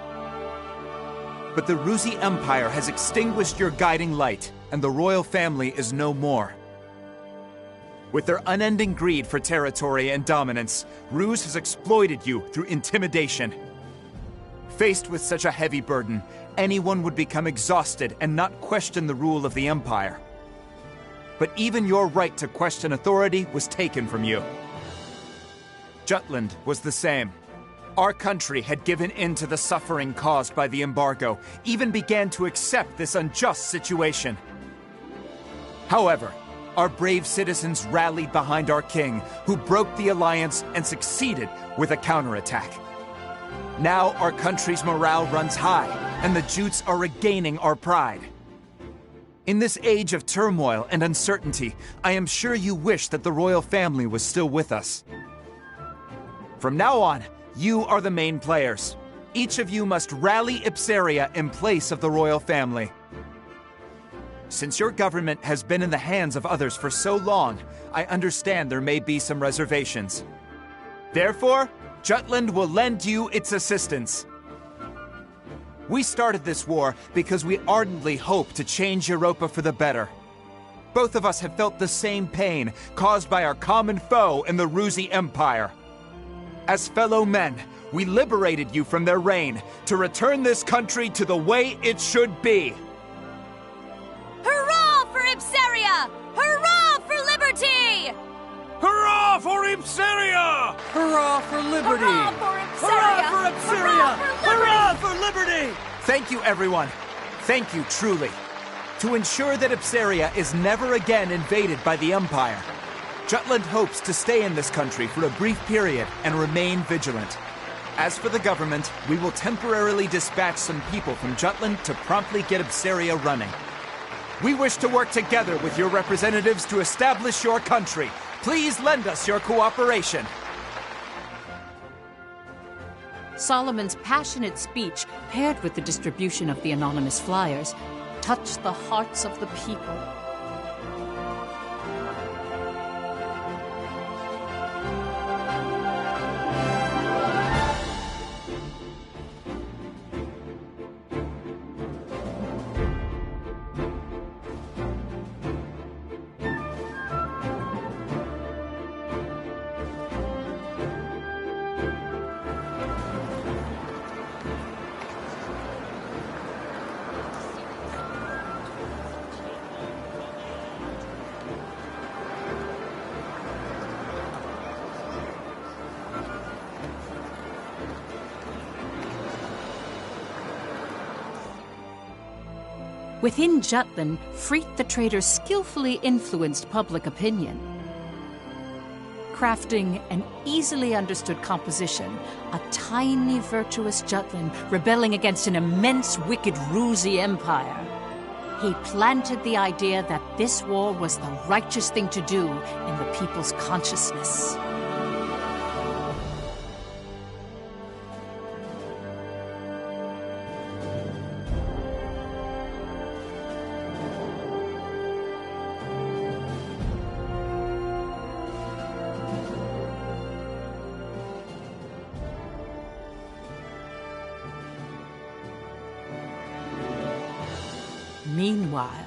But the Rusi Empire has extinguished your guiding light, and the royal family is no more. With their unending greed for territory and dominance, Ruse has exploited you through intimidation. Faced with such a heavy burden, anyone would become exhausted and not question the rule of the Empire. But even your right to question authority was taken from you. Jutland was the same. Our country had given in to the suffering caused by the embargo, even began to accept this unjust situation. However, our brave citizens rallied behind our king, who broke the alliance and succeeded with a counterattack. Now our country's morale runs high, and the Jutes are regaining our pride. In this age of turmoil and uncertainty, I am sure you wish that the royal family was still with us. From now on, you are the main players. Each of you must rally Ipseria in place of the royal family. Since your government has been in the hands of others for so long, I understand there may be some reservations. Therefore, Jutland will lend you its assistance. We started this war because we ardently hope to change Europa for the better. Both of us have felt the same pain caused by our common foe in the Ruzi Empire. As fellow men, we liberated you from their reign to return this country to the way it should be. Hurrah for Ipseria! Hurrah for liberty! Hurrah for Ipseria! Hurrah for liberty! Hurrah for Ipseria! Hurrah for Ipseria! Hurrah for liberty! Thank you, everyone. Thank you, truly. To ensure that Ipseria is never again invaded by the Empire, Jutland hopes to stay in this country for a brief period and remain vigilant. As for the government, we will temporarily dispatch some people from Jutland to promptly get Ipseria running. We wish to work together with your representatives to establish your country. Please lend us your cooperation. Solomon's passionate speech, paired with the distribution of the anonymous flyers, touched the hearts of the people. Within Jutland, Freet the Traitor skillfully influenced public opinion. Crafting an easily understood composition, a tiny virtuous Jutland rebelling against an immense wicked Ruzi empire, he planted the idea that this war was the righteous thing to do in the people's consciousness. Meanwhile,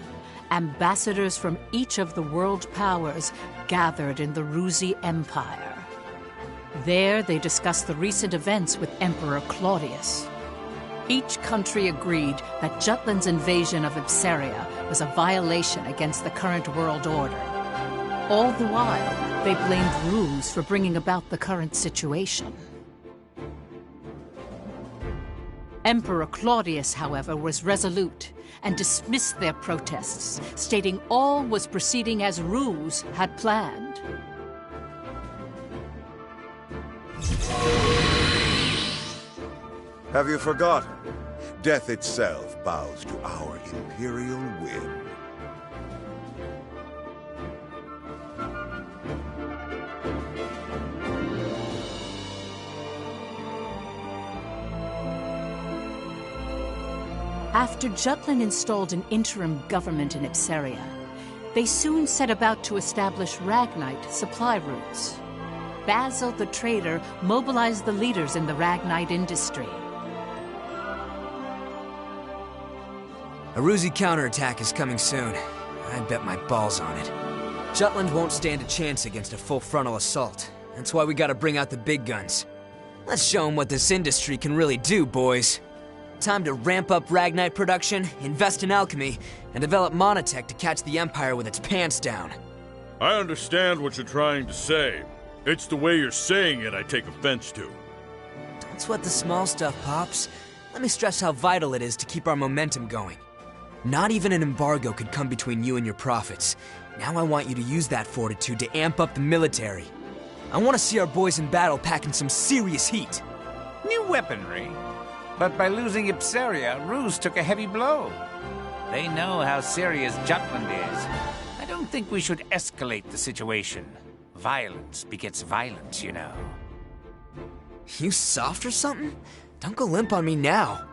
ambassadors from each of the world powers gathered in the Ruzi Empire. There, they discussed the recent events with Emperor Claudius. Each country agreed that Jutland's invasion of Ipseria was a violation against the current world order. All the while, they blamed Ruse for bringing about the current situation. Emperor Claudius, however, was resolute and dismissed their protests, stating all was proceeding as Ruse had planned. Have you forgotten? Death itself bows to our imperial whim. After Jutland installed an interim government in Ipseria, they soon set about to establish Ragnite supply routes. Basil the Traitor mobilized the leaders in the Ragnite industry. A Ruzi counterattack is coming soon. I bet my balls on it. Jutland won't stand a chance against a full frontal assault. That's why we gotta bring out the big guns. Let's show them what this industry can really do, boys. Time to ramp up Ragnite production, invest in alchemy, and develop monotech to catch the Empire with its pants down. I understand what you're trying to say. It's the way you're saying it I take offense to. Don't sweat the small stuff, Pops. Let me stress how vital it is to keep our momentum going. Not even an embargo could come between you and your profits. Now I want you to use that fortitude to amp up the military. I want to see our boys in battle packing some serious heat. New weaponry? But by losing Ipseria, Ruse took a heavy blow. They know how serious Jutland is. I don't think we should escalate the situation. Violence begets violence, you know. You soft or something? Don't go limp on me now.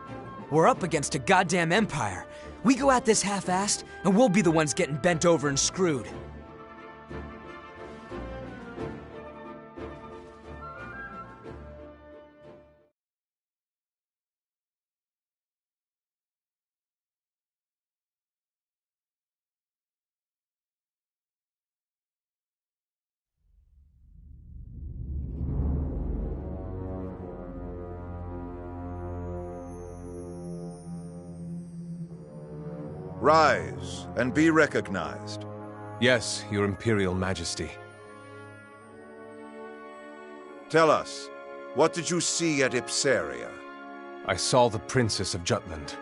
We're up against a goddamn empire. We go at this half-assed, and we'll be the ones getting bent over and screwed. Rise and be recognized. Yes, Your Imperial Majesty. Tell us, what did you see at Ipsaria? I saw the Princess of Jutland.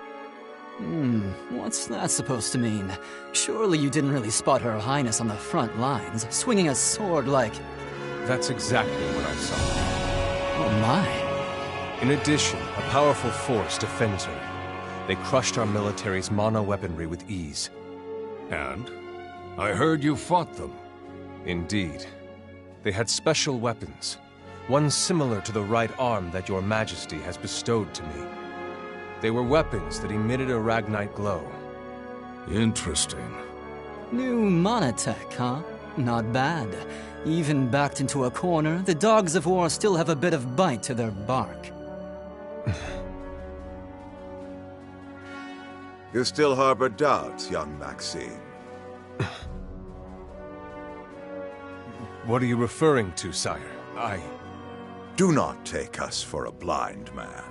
What's that supposed to mean? Surely you didn't really spot Her Highness on the front lines, swinging a sword like... That's exactly what I saw. Oh my. In addition, a powerful force defends her. They crushed our military's mono-weaponry with ease. And? I heard you fought them. Indeed. They had special weapons. One similar to the right arm that Your Majesty has bestowed to me. They were weapons that emitted a Ragnite glow. Interesting. New monotech, huh? Not bad. Even backed into a corner, the dogs of war still have a bit of bite to their bark. You still harbor doubts, young Maxime. What are you referring to, sire? Do not take us for a blind man.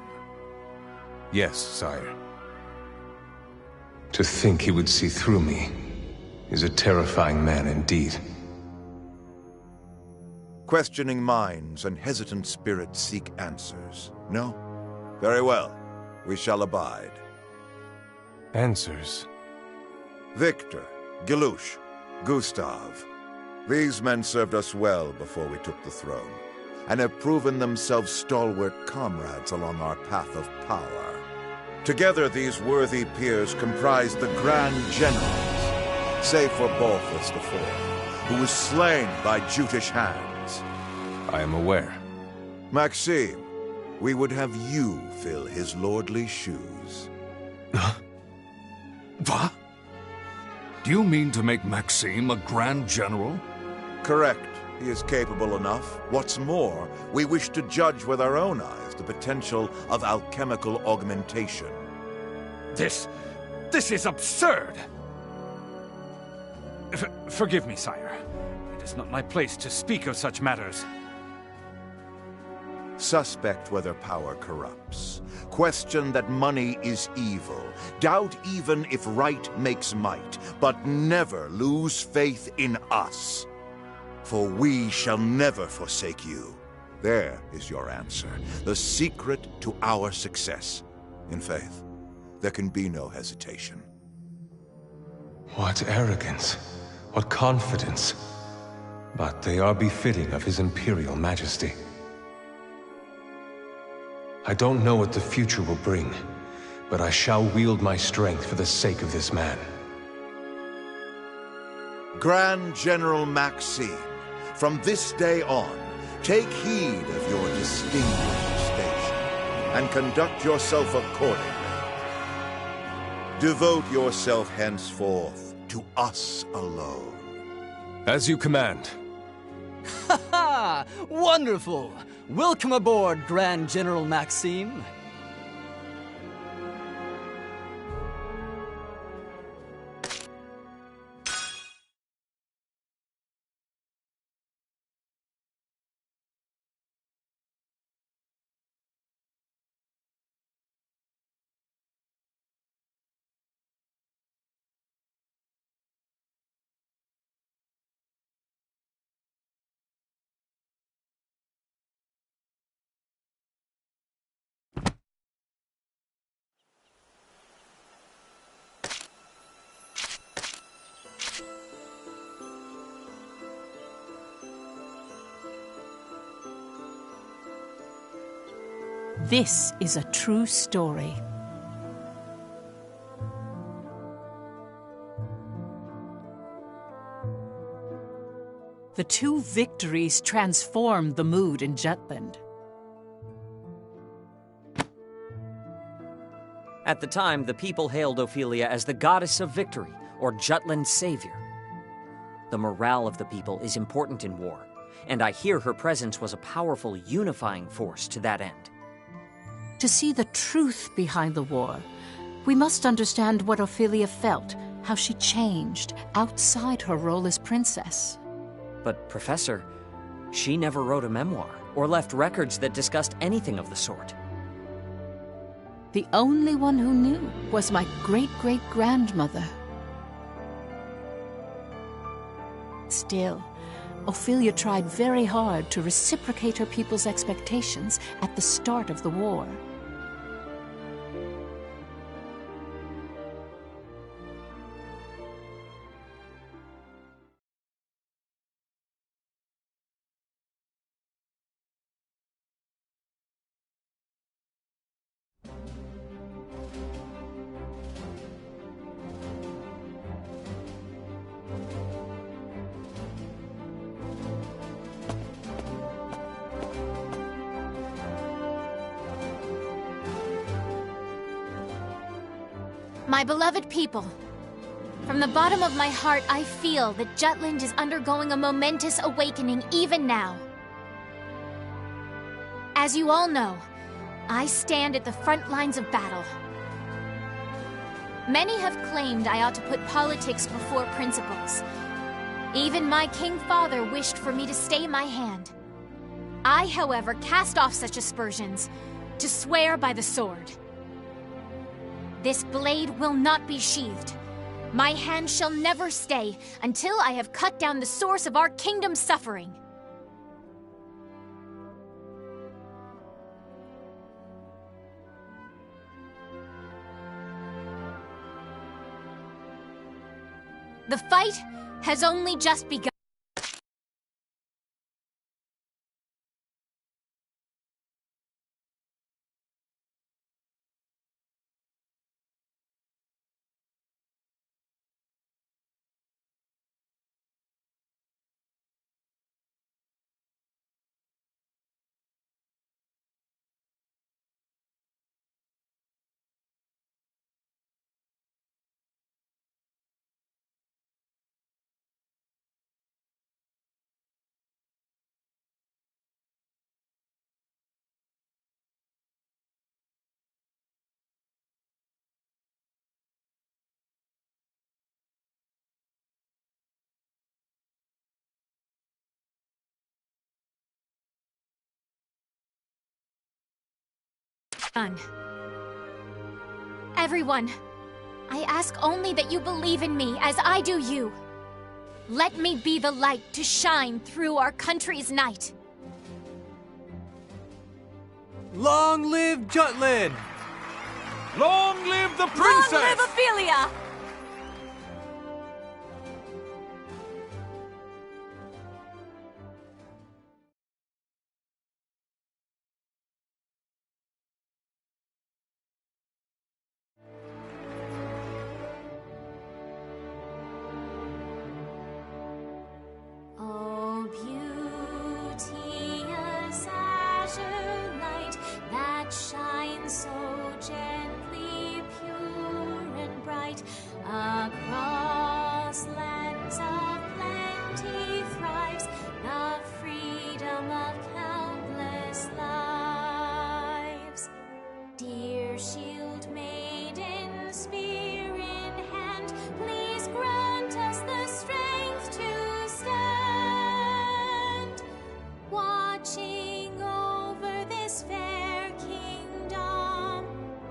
Yes, sire. To think he would see through me is a terrifying man indeed. Questioning minds and hesitant spirits seek answers. No? Very well. We shall abide. Answers? Victor, Gelouche, Gustav. These men served us well before we took the throne, and have proven themselves stalwart comrades along our path of power. Together, these worthy peers comprise the Grand Generals, save for Balthus IV, who was slain by Jutish hands. I am aware. Maxime, we would have you fill his lordly shoes. What? Do you mean to make Maxime a Grand General? Correct. He is capable enough. What's more, we wish to judge with our own eyes the potential of alchemical augmentation. This is absurd! Forgive me, sire. It is not my place to speak of such matters. Suspect whether power corrupts. Question that money is evil. Doubt even if right makes might. But never lose faith in us. For we shall never forsake you. There is your answer. The secret to our success. In faith, there can be no hesitation. What arrogance. What confidence. But they are befitting of His Imperial Majesty. I don't know what the future will bring, but I shall wield my strength for the sake of this man. Grand General Maxime, from this day on, take heed of your distinguished station, and conduct yourself accordingly. Devote yourself henceforth to us alone. As you command. Ha ha! Wonderful! Welcome aboard, Grand General Maxime. This is a true story. The two victories transformed the mood in Jutland. At the time, the people hailed Ophelia as the goddess of victory, or Jutland's savior. The morale of the people is important in war, and I hear her presence was a powerful unifying force to that end. To see the truth behind the war, we must understand what Ophelia felt, how she changed outside her role as princess. But, Professor, she never wrote a memoir or left records that discussed anything of the sort. The only one who knew was my great-great-grandmother. Still, Ophelia tried very hard to reciprocate her people's expectations at the start of the war. My beloved people, from the bottom of my heart, I feel that Jutland is undergoing a momentous awakening even now. As you all know, I stand at the front lines of battle. Many have claimed I ought to put politics before principles. Even my king father wished for me to stay my hand. I, however, cast off such aspersions to swear by the sword. This blade will not be sheathed. My hand shall never stay until I have cut down the source of our kingdom's suffering. The fight has only just begun. Everyone, I ask only that you believe in me as I do you. Let me be the light to shine through our country's night. Long live Jutland! Long live the princess! Long live Ophelia! Across lands of plenty thrives the freedom of countless lives. Dear shield maiden, spear in hand, please grant us the strength to stand, watching over this fair kingdom.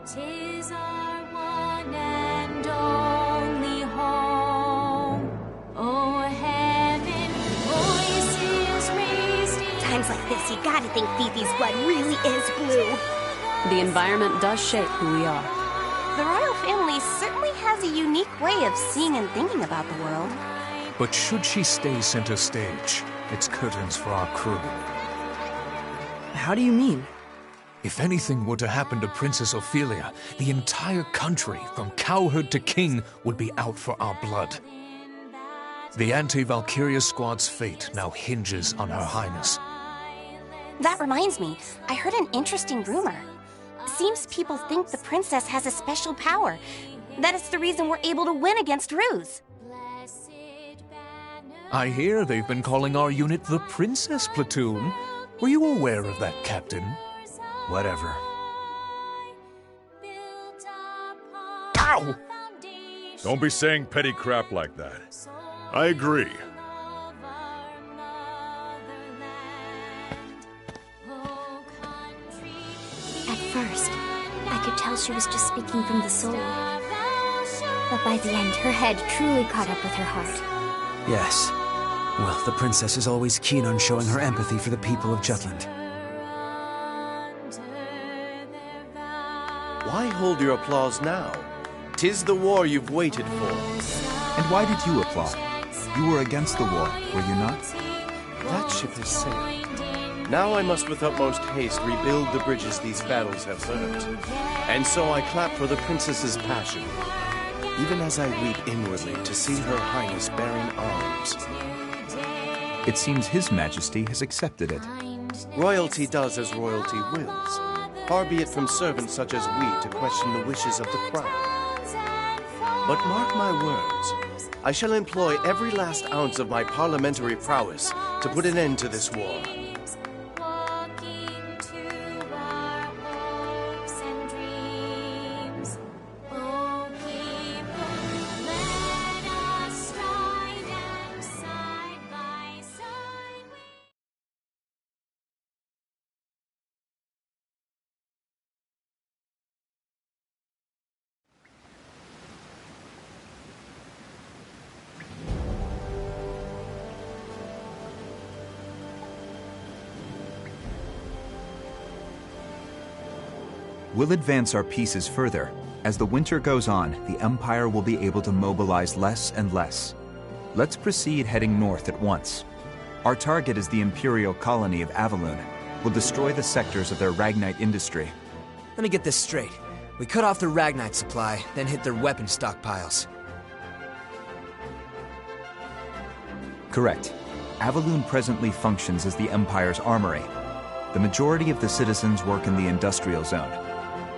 'Tis our one and only home. Oh heaven, voices raised in Times like this, you gotta think Fifi's blood really is blue. The environment does shape who we are. The royal family certainly has a unique way of seeing and thinking about the world. But should she stay center stage, it's curtains for our crew. How do you mean? If anything were to happen to Princess Ophelia, the entire country, from cowherd to king, would be out for our blood. The anti-Valkyria squad's fate now hinges on Her Highness. That reminds me, I heard an interesting rumor. Seems people think the princess has a special power. That is the reason we're able to win against Ruse. I hear they've been calling our unit the Princess Platoon. Were you aware of that, Captain? Whatever. Ow! Don't be saying petty crap like that. I agree. At first, I could tell she was just speaking from the soul. But by the end, her head truly caught up with her heart. Yes. Well, the princess is always keen on showing her empathy for the people of Jutland. Why hold your applause now? 'Tis the war you've waited for. And why did you applaud? You were against the war, were you not? That ship has sailed. Now I must with utmost haste rebuild the bridges these battles have burnt. And so I clap for the princess's passion, even as I weep inwardly to see her highness bearing arms. It seems His Majesty has accepted it. Royalty does as royalty wills. Far be it from servants such as we to question the wishes of the crown. But mark my words, I shall employ every last ounce of my parliamentary prowess to put an end to this war. We'll advance our pieces further. As the winter goes on, the Empire will be able to mobilize less and less. Let's proceed heading north at once. Our target is the Imperial colony of Avaloon. We'll destroy the sectors of their Ragnite industry. Let me get this straight. We cut off their Ragnite supply, then hit their weapon stockpiles. Correct. Avaloon presently functions as the Empire's armory. The majority of the citizens work in the industrial zone.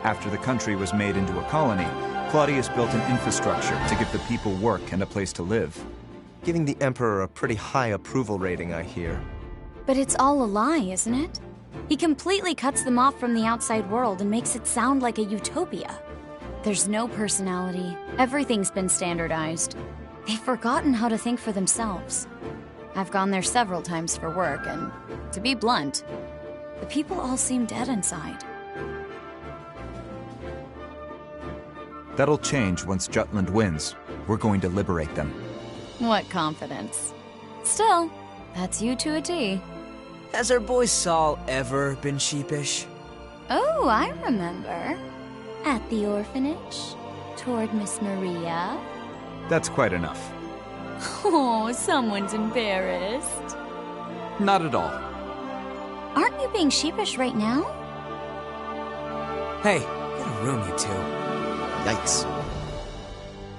After the country was made into a colony, Claudius built an infrastructure to give the people work and a place to live. Giving the Emperor a pretty high approval rating, I hear. But it's all a lie, isn't it? He completely cuts them off from the outside world and makes it sound like a utopia. There's no personality. Everything's been standardized. They've forgotten how to think for themselves. I've gone there several times for work, and to be blunt, the people all seem dead inside. That'll change once Jutland wins. We're going to liberate them. What confidence. Still, that's you to a T. Has our boy Saul ever been sheepish? Oh, I remember. At the orphanage? Toward Miss Maria? That's quite enough. Oh, someone's embarrassed. Not at all. Aren't you being sheepish right now? Hey, get a room, you two. Yikes.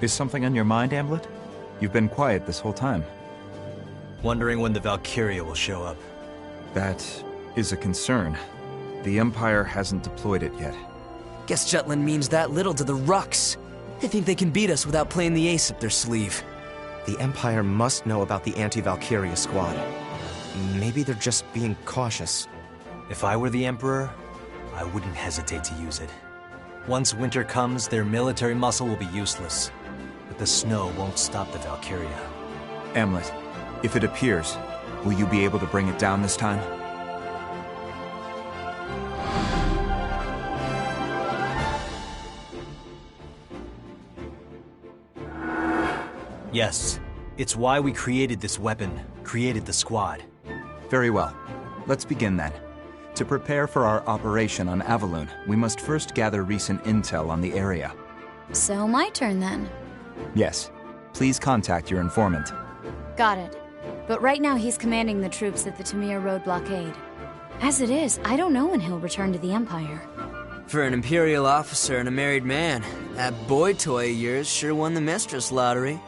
Is something on your mind, Amulet? You've been quiet this whole time. Wondering when the Valkyria will show up. That is a concern. The Empire hasn't deployed it yet. Guess Jutland means that little to the Rucks. They think they can beat us without playing the ace up their sleeve. The Empire must know about the anti-Valkyria squad. Maybe they're just being cautious. If I were the Emperor, I wouldn't hesitate to use it. Once winter comes, their military muscle will be useless. But the snow won't stop the Valkyria. Amulet, if it appears, will you be able to bring it down this time? Yes. It's why we created this weapon, created the squad. Very well. Let's begin then. To prepare for our operation on Avaloon, we must first gather recent intel on the area. So my turn then. Yes. Please contact your informant. Got it. But right now he's commanding the troops at the Tamir Road blockade. As it is, I don't know when he'll return to the Empire. For an Imperial officer and a married man, that boy toy of yours sure won the mistress lottery.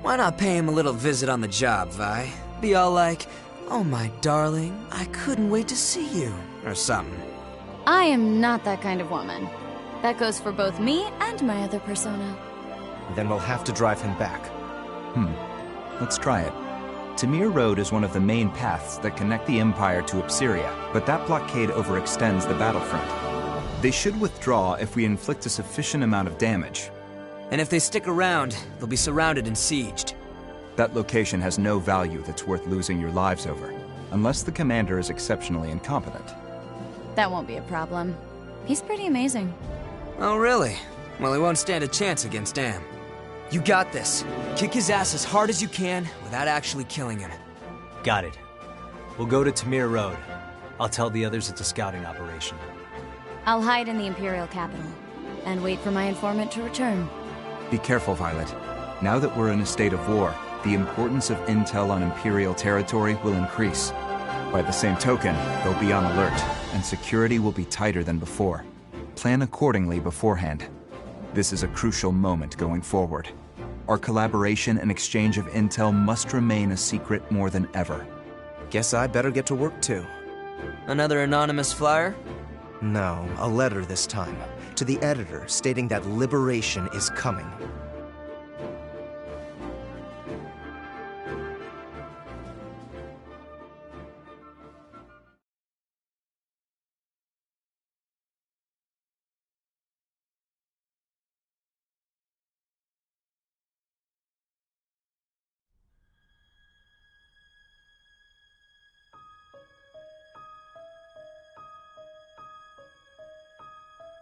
Why not pay him a little visit on the job, Vi? Be all like, "Oh, my darling, I couldn't wait to see you," or something. I am not that kind of woman. That goes for both me and my other persona. Then we'll have to drive him back. Let's try it. Tamir Road is one of the main paths that connect the Empire to Ipsiria, but that blockade overextends the battlefront. They should withdraw if we inflict a sufficient amount of damage. And if they stick around, they'll be surrounded and sieged. That location has no value that's worth losing your lives over, unless the commander is exceptionally incompetent. That won't be a problem. He's pretty amazing. Oh, really? Well, he won't stand a chance against Am. You got this. Kick his ass as hard as you can without actually killing him. Got it. We'll go to Tamir Road. I'll tell the others it's a scouting operation. I'll hide in the Imperial capital and wait for my informant to return. Be careful, Violet. Now that we're in a state of war, the importance of intel on Imperial territory will increase. By the same token, they'll be on alert, and security will be tighter than before. Plan accordingly beforehand. This is a crucial moment going forward. Our collaboration and exchange of intel must remain a secret more than ever. Guess I better get to work too. Another anonymous flyer? No, a letter this time. To the editor, stating that liberation is coming.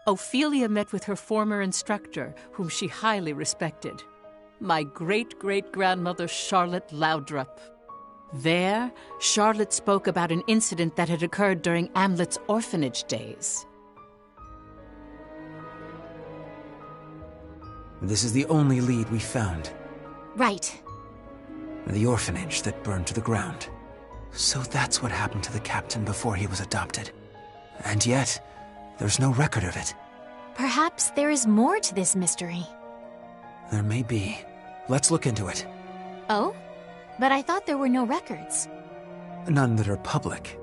Ophelia met with her former instructor, whom she highly respected, my great-great-grandmother Charlotte Loudrup. There, Charlotte spoke about an incident that had occurred during Amlet's orphanage days. This is the only lead we found. Right. The orphanage that burned to the ground. So that's what happened to the captain before he was adopted. And yet, there's no record of it. Perhaps there is more to this mystery. There may be. Let's look into it. Oh? But I thought there were no records. None that are public.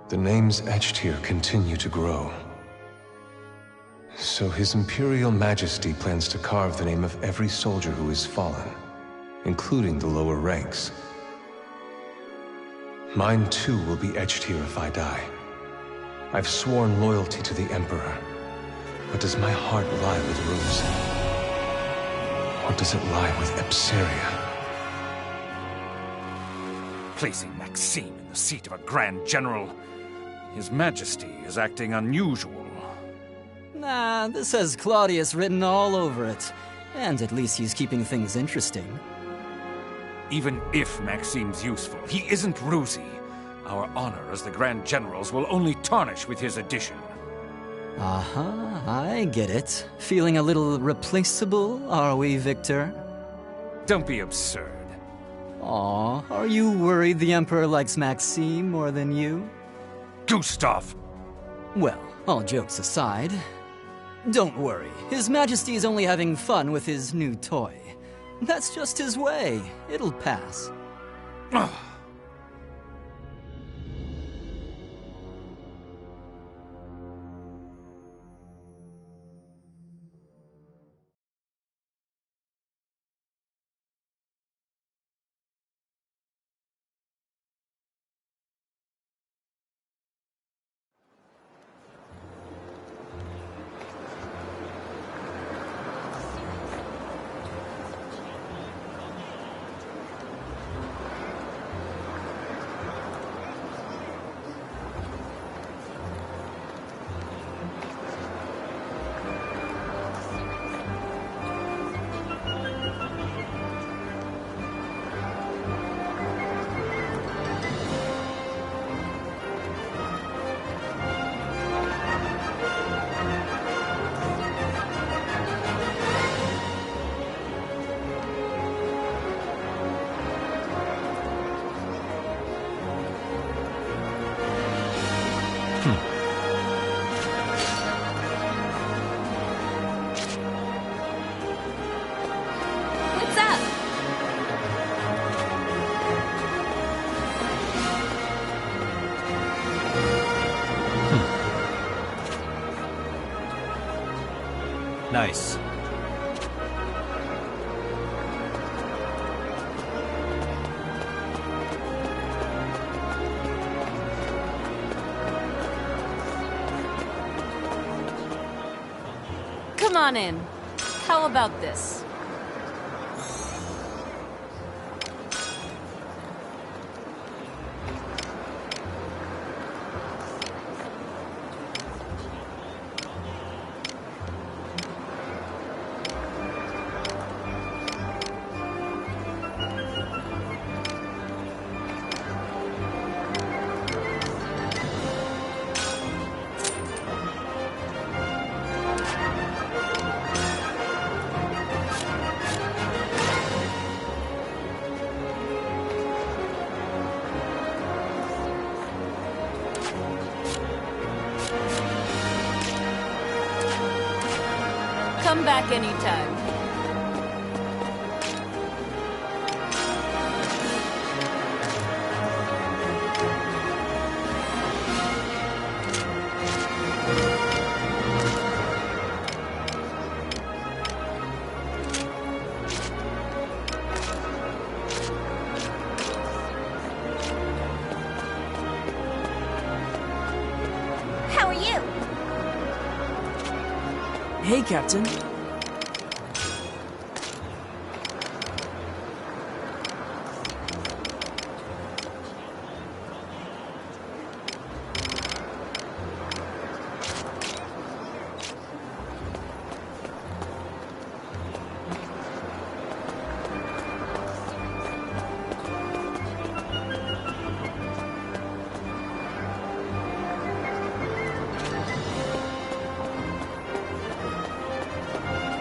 The names etched here continue to grow. So His Imperial Majesty plans to carve the name of every soldier who has fallen, including the lower ranks. Mine too will be etched here if I die. I've sworn loyalty to the Emperor, but does my heart lie with Ruse? Or does it lie with Ipsiria? Placing Maxime in the seat of a Grand General. His Majesty is acting unusual. Nah, this has Claudius written all over it. And at least he's keeping things interesting. Even if Maxime's useful, he isn't Ruzi. Our honor as the Grand Generals will only tarnish with his addition. Aha, I get it. Feeling a little replaceable, are we, Victor? Don't be absurd. Aw, are you worried the Emperor likes Maxime more than you? Gustav! Well, all jokes aside, don't worry. His Majesty is only having fun with his new toy. That's just his way. It'll pass. Nice. Come on in. How about this? Come back anytime. How are you? Hey, Captain.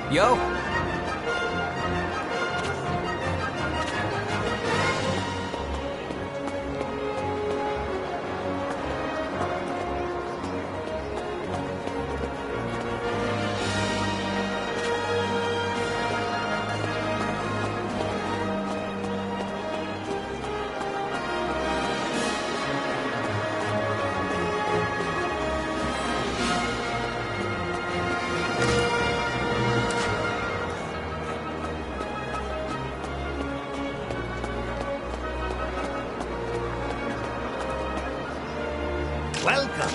Yo! Welcome.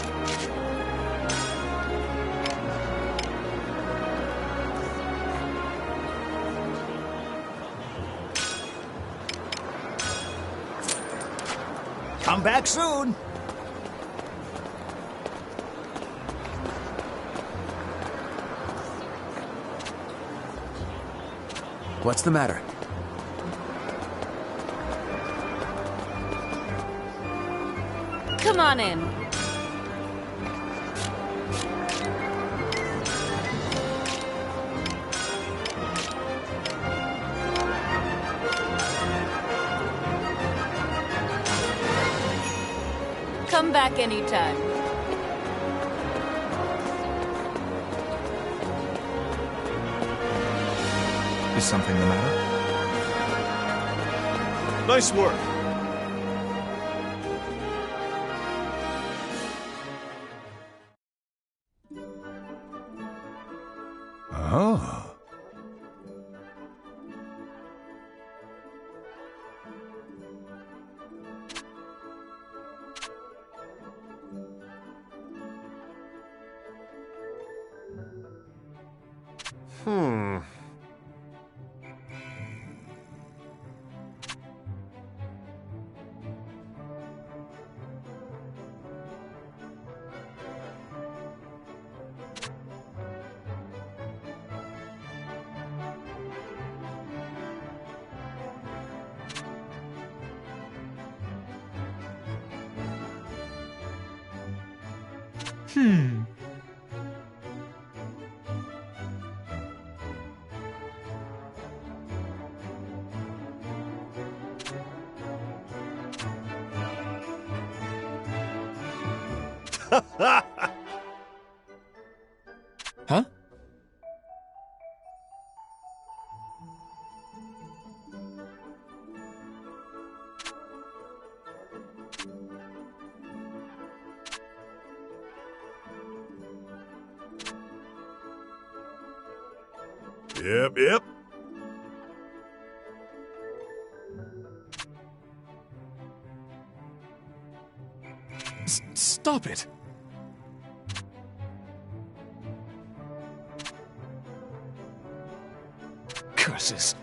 Come back soon. What's the matter? Come on in. Come back anytime. Is something the matter? Nice work. Oh. Huh? Yep. Stop it! Curses.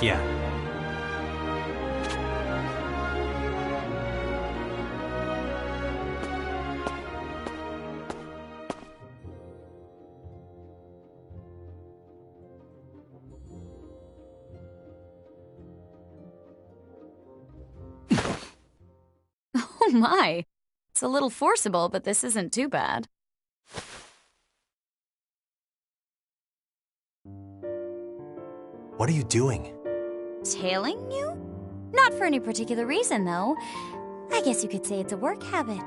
Yeah. Oh my. It's a little forcible, but this isn't too bad. What are you doing? Tailing you? Not for any particular reason, though. I guess you could say it's a work habit.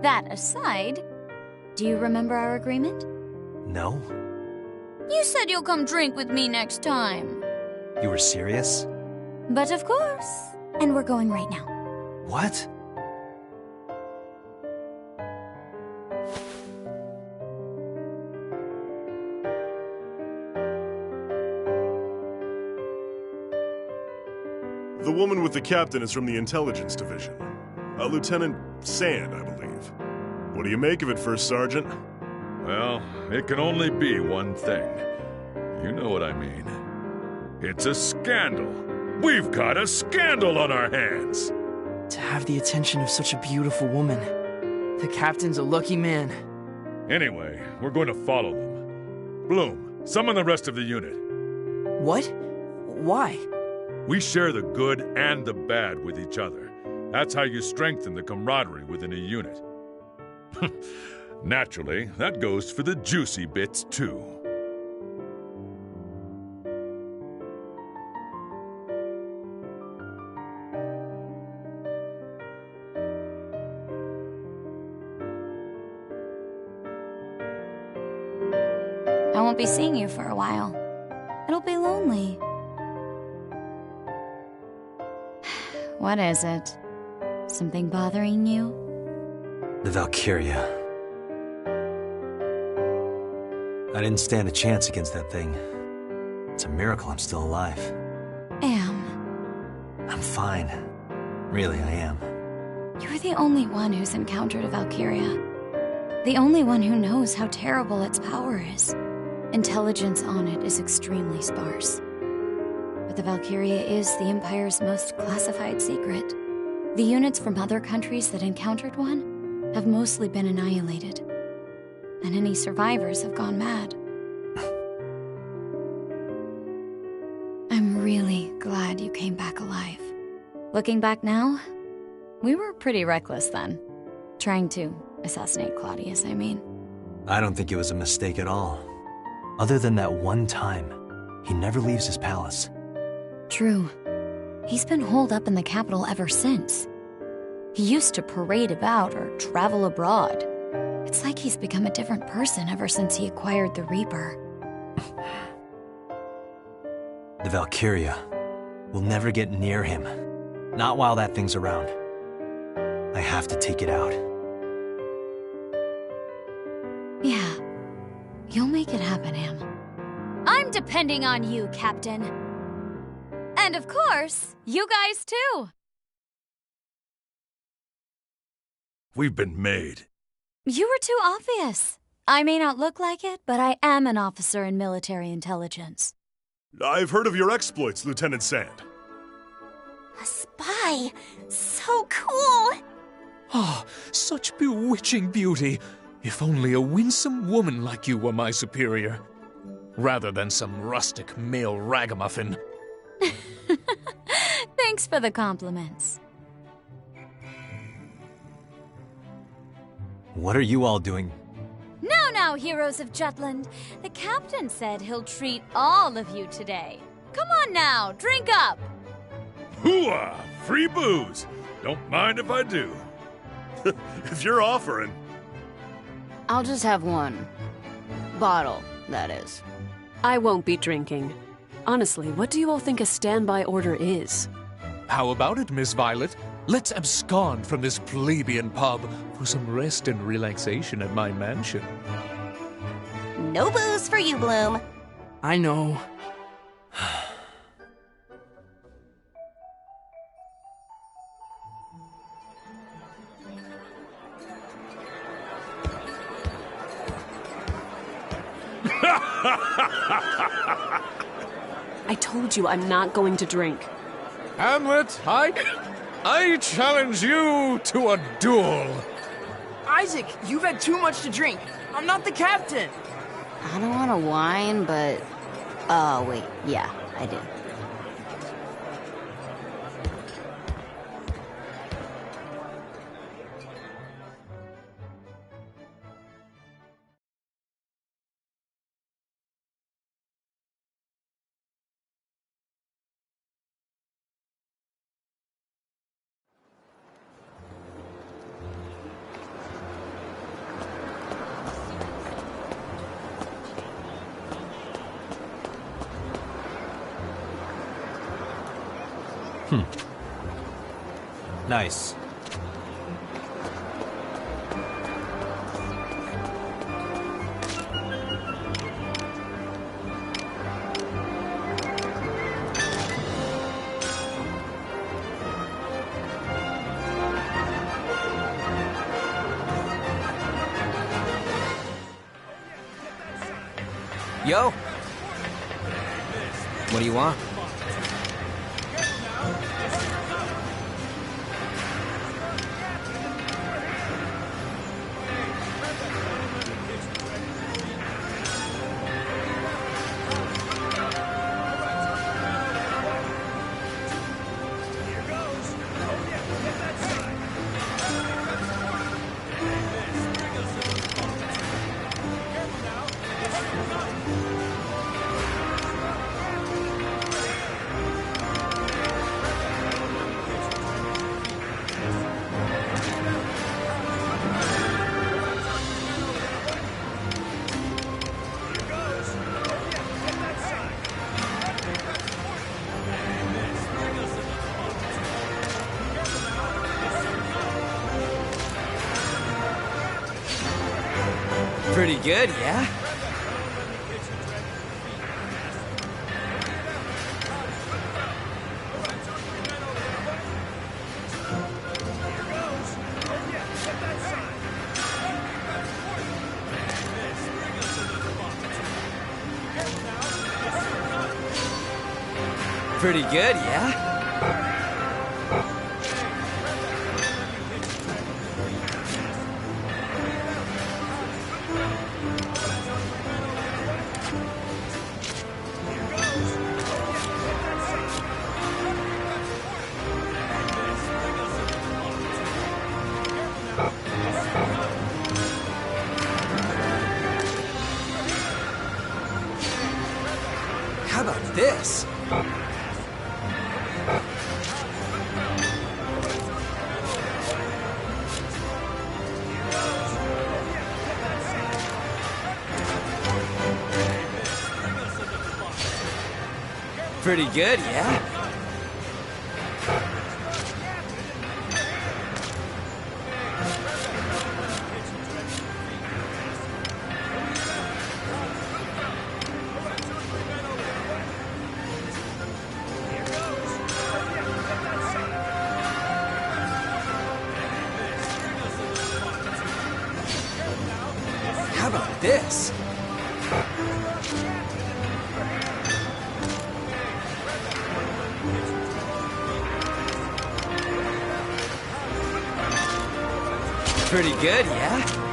That aside, do you remember our agreement? No? You said you'll come drink with me next time. You were serious? But of course. And we're going right now. What? The woman with the captain is from the intelligence division. Lieutenant Sand, I believe. What do you make of it, First Sergeant? Well, it can only be one thing. You know what I mean. It's a scandal. We've got a scandal on our hands. To have the attention of such a beautiful woman. The captain's a lucky man. Anyway, we're going to follow them. Bloom, summon the rest of the unit. What? Why? We share the good and the bad with each other. That's how you strengthen the camaraderie within a unit. Naturally, that goes for the juicy bits, too. I won't be seeing you for a while. It'll be lonely. What is it? Something bothering you? The Valkyria. I didn't stand a chance against that thing. It's a miracle I'm still alive. I'm fine. Really, I am. You're the only one who's encountered a Valkyria. The only one who knows how terrible its power is. Intelligence on it is extremely sparse. But the Valkyria is the Empire's most classified secret. The units from other countries that encountered one have mostly been annihilated. And any survivors have gone mad. I'm really glad you came back alive. Looking back now, we were pretty reckless then. Trying to assassinate Claudius, I mean. I don't think it was a mistake at all. Other than that one time, he never leaves his palace. True. He's been holed up in the capital ever since. He used to parade about or travel abroad. It's like he's become a different person ever since he acquired the Reaper. The Valkyria will never get near him. Not while that thing's around. have to take it out. Yeah. You'll make it happen, Am. I'm depending on you, Captain. And of course, you guys too. We've been made. You were too obvious. I may not look like it, but I am an officer in military intelligence. I've heard of your exploits, Lieutenant Sand. A spy! So cool! Ah, such bewitching beauty. If only a winsome woman like you were my superior. Rather than some rustic male ragamuffin. Thanks for the compliments. What are you all doing? Now, heroes of Jutland. The captain said he'll treat all of you today. Come on now, drink up! Hooah! Free booze! Don't mind if I do. If you're offering. I'll just have one. Bottle, that is. I won't be drinking. Honestly, what do you all think a standby order is? How about it, Miss Violet? Let's abscond from this plebeian pub for some rest and relaxation at my mansion. No booze for you, Bloom. I know. I told you I'm not going to drink. Hamlet, I challenge you to a duel. Isaac, you've had too much to drink. I'm not the captain. I don't want to whine, but... Oh, wait. Yeah, I do. Nice. Yo! What do you want? Pretty good, yeah? Pretty good, yeah? How about this? Pretty good, yeah? about this? Pretty good, yeah?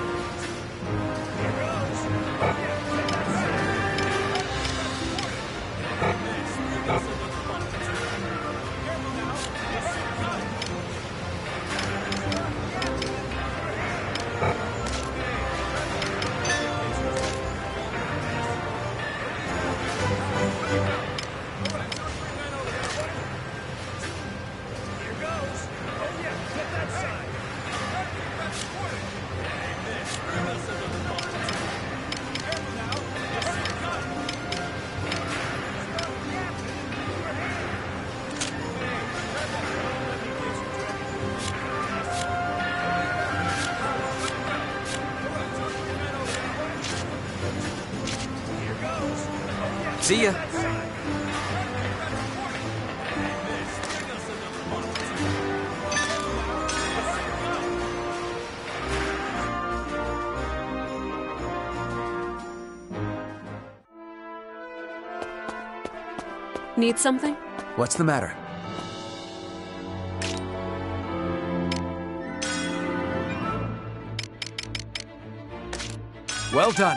See ya. Need something? What's the matter? Well done.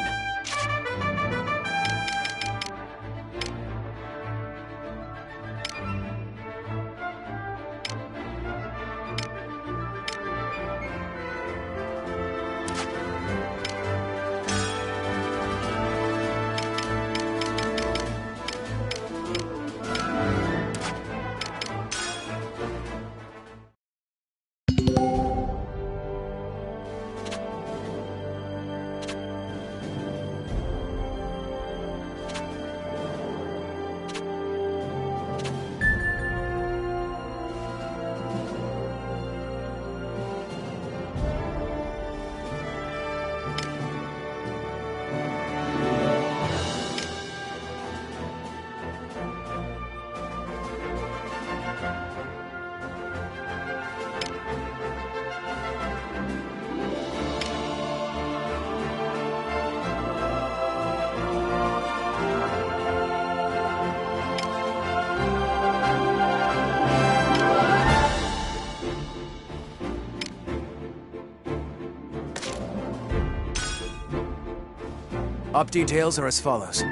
Op details are as follows.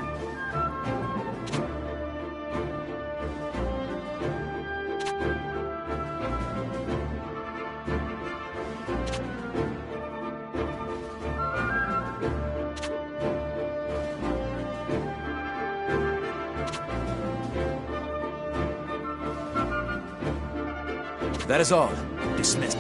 That is all. Dismissed.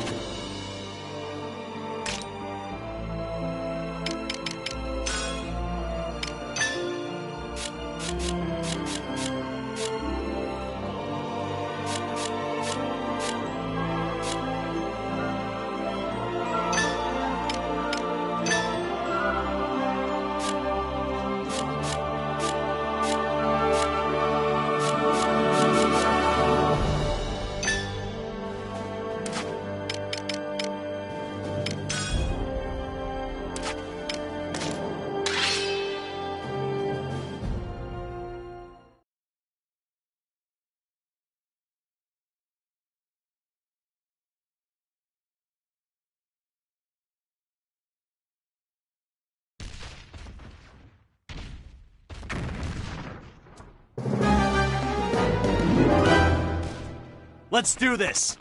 Let's do this!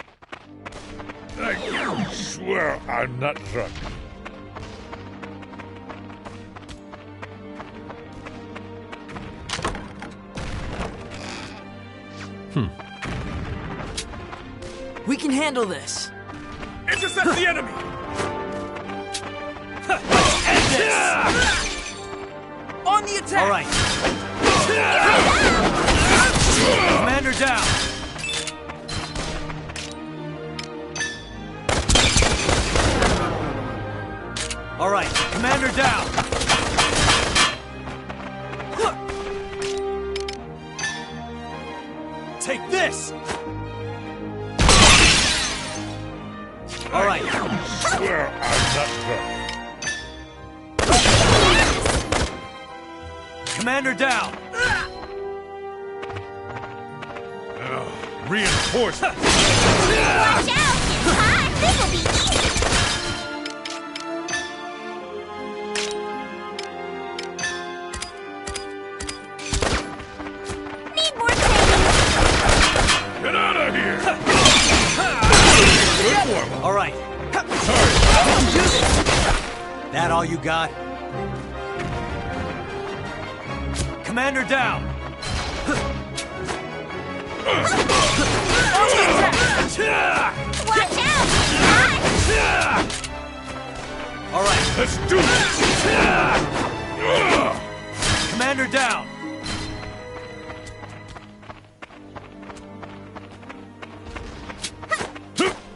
I swear I'm not drunk. We can handle this. Intercept the enemy! End this! On the attack! All right. Commander down! All right, Commander down! Take this! All right. I swear I'm not drunk. Commander down! Reinforcements! Watch out! It's hot! This'll be easy! Need more training! Get out of here! Good warm-up. All right. Sorry. That all you got? Commander down! Watch out! It's hot! All right. Let's do this! Commander down!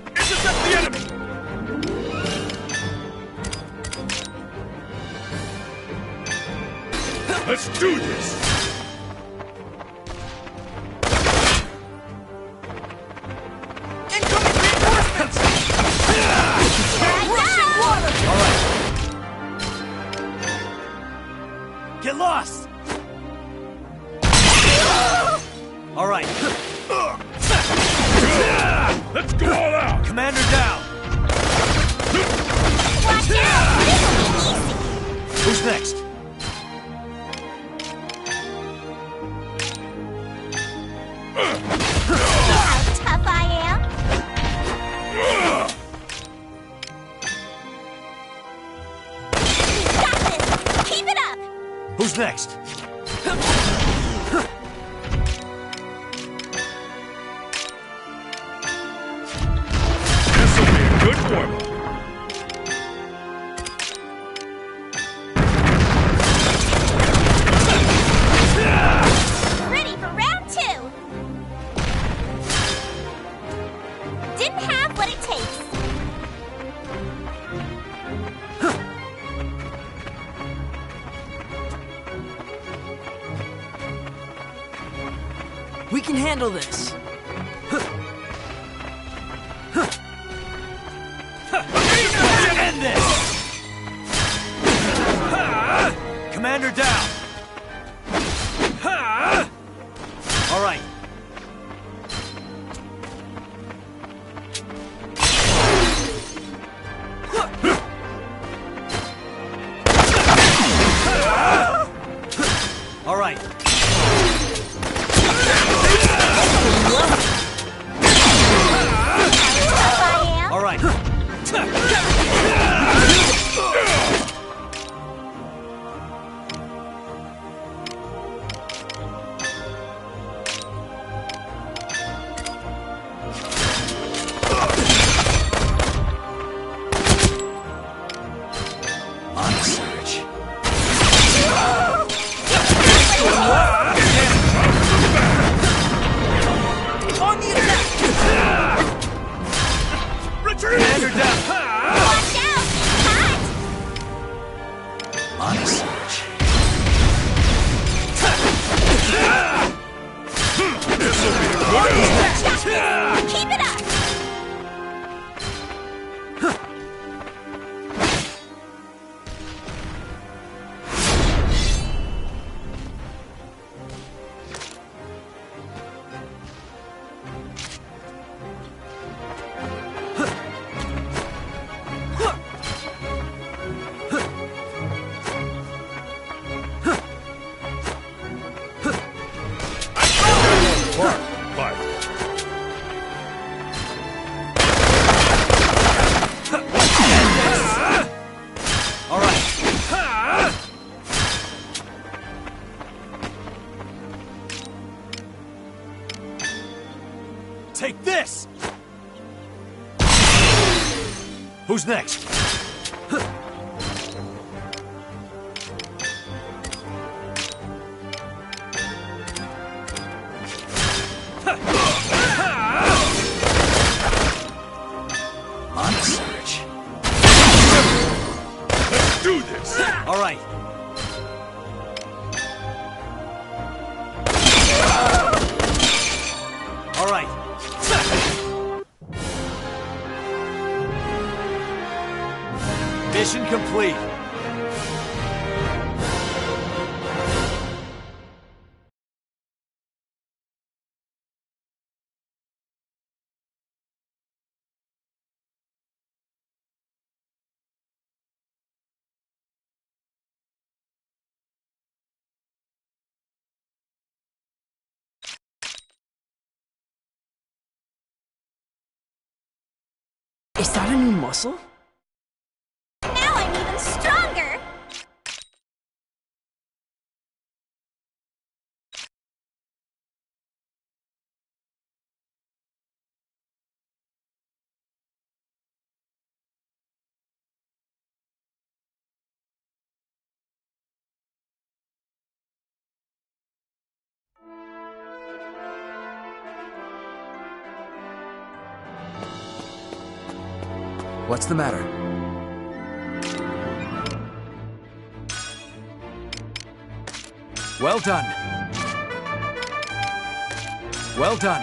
Intercept the enemy! Let's do this! Incoming reinforcements! Rushing water! All right. Get lost! All right. Let's go all out! Commander down! Watch out! This'll be easy! Who's next? See how tough I am? You got this! Keep it up! Who's next? This'll be a good warm-up. Ready for round 2! Didn't have what it takes. We can handle this. End this! Commander down! All right. All right. All right. On the surge. On the attack! Retreat! Commander down! Watch out! It's hot! On the surge. This'll be a good warm-up. Keep it up! Fight. All right. Take this! Who's next? On the surge. Let's do this! All right. All right. Mission complete. Is that a new muscle? Now I'm even stronger! What's the matter? Well done. Well done.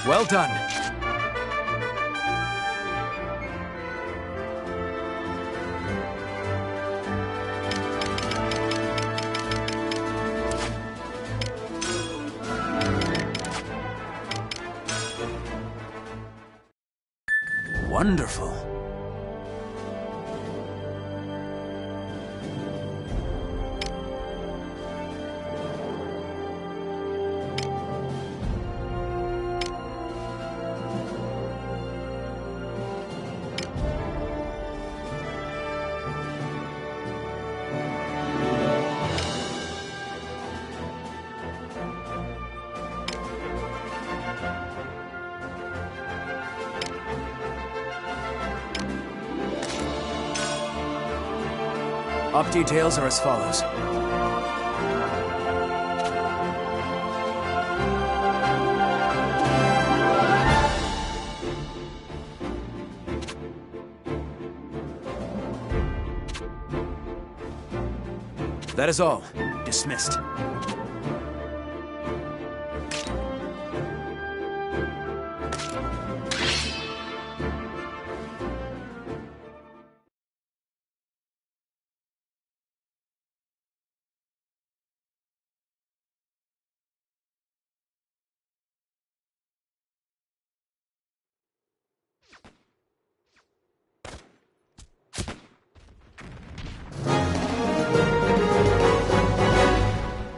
Well done. Wonderful. Op details are as follows. That is all. Dismissed.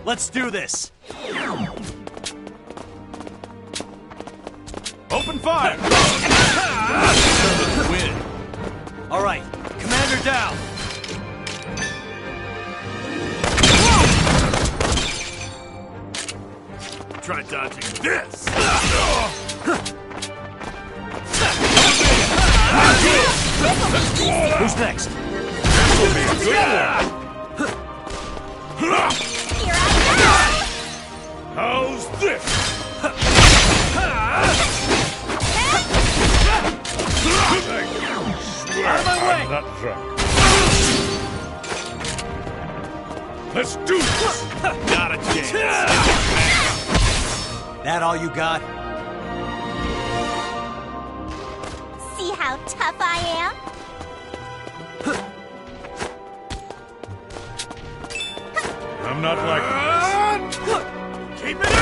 Let's do this! Open fire! Win. All right, commander down! Try dodging this! Who's next? This will be a good one! How's this? Out of my way! I'm not drunk. Let's do this! Not a chance. That all you got? See how tough I am? I'm not like this. Keep it up!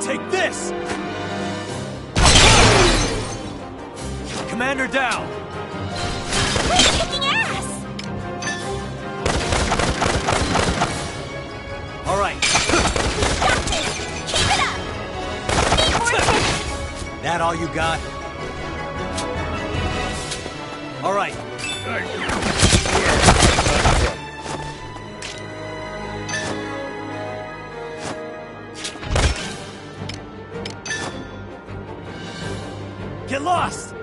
Take this! Commander down! We're kicking ass! All right. We got this! Keep it up! Need more attention! That all you got? All right. Get lost!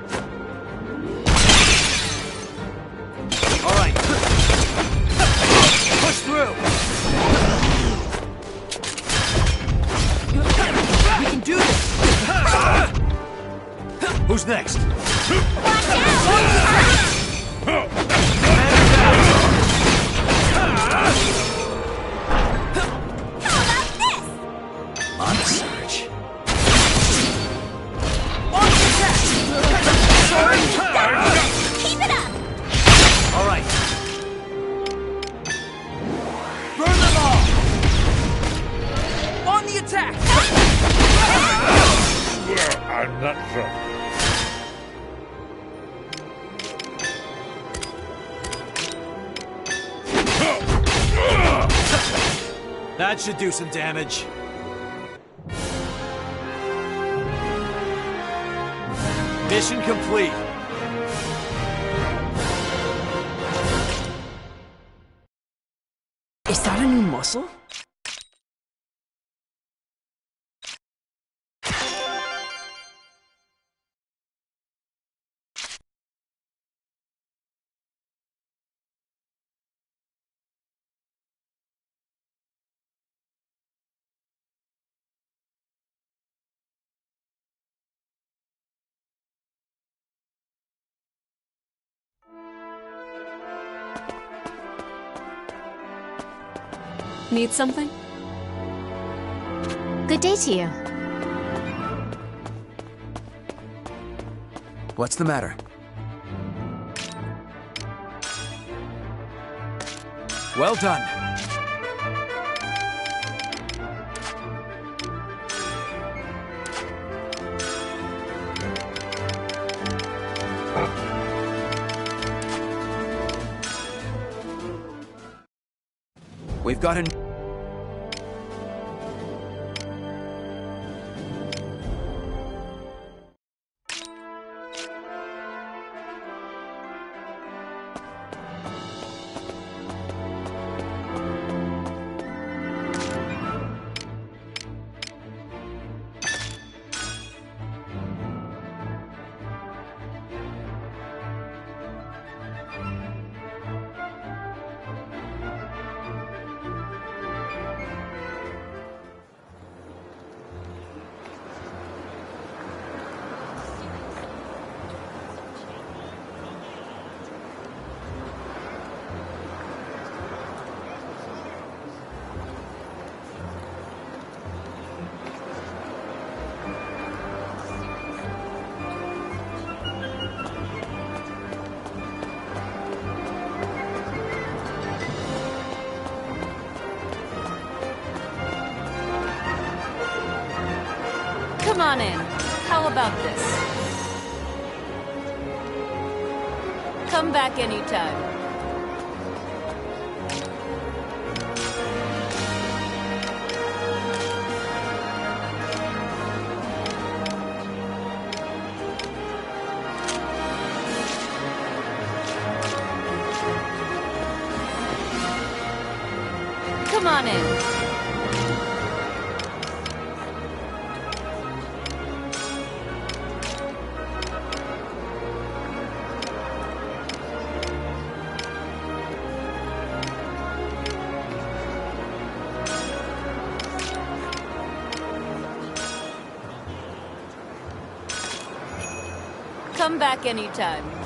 All right. Push through! We can do this! Who's next? Watch out! How about this? On the surge. Launch attack! That should do some damage. Mission complete. Is that a new muscle? Need something? Good day to you. What's the matter? Well done. We've got an... Come on in. How about this? Come back anytime. Come on in. Come back anytime.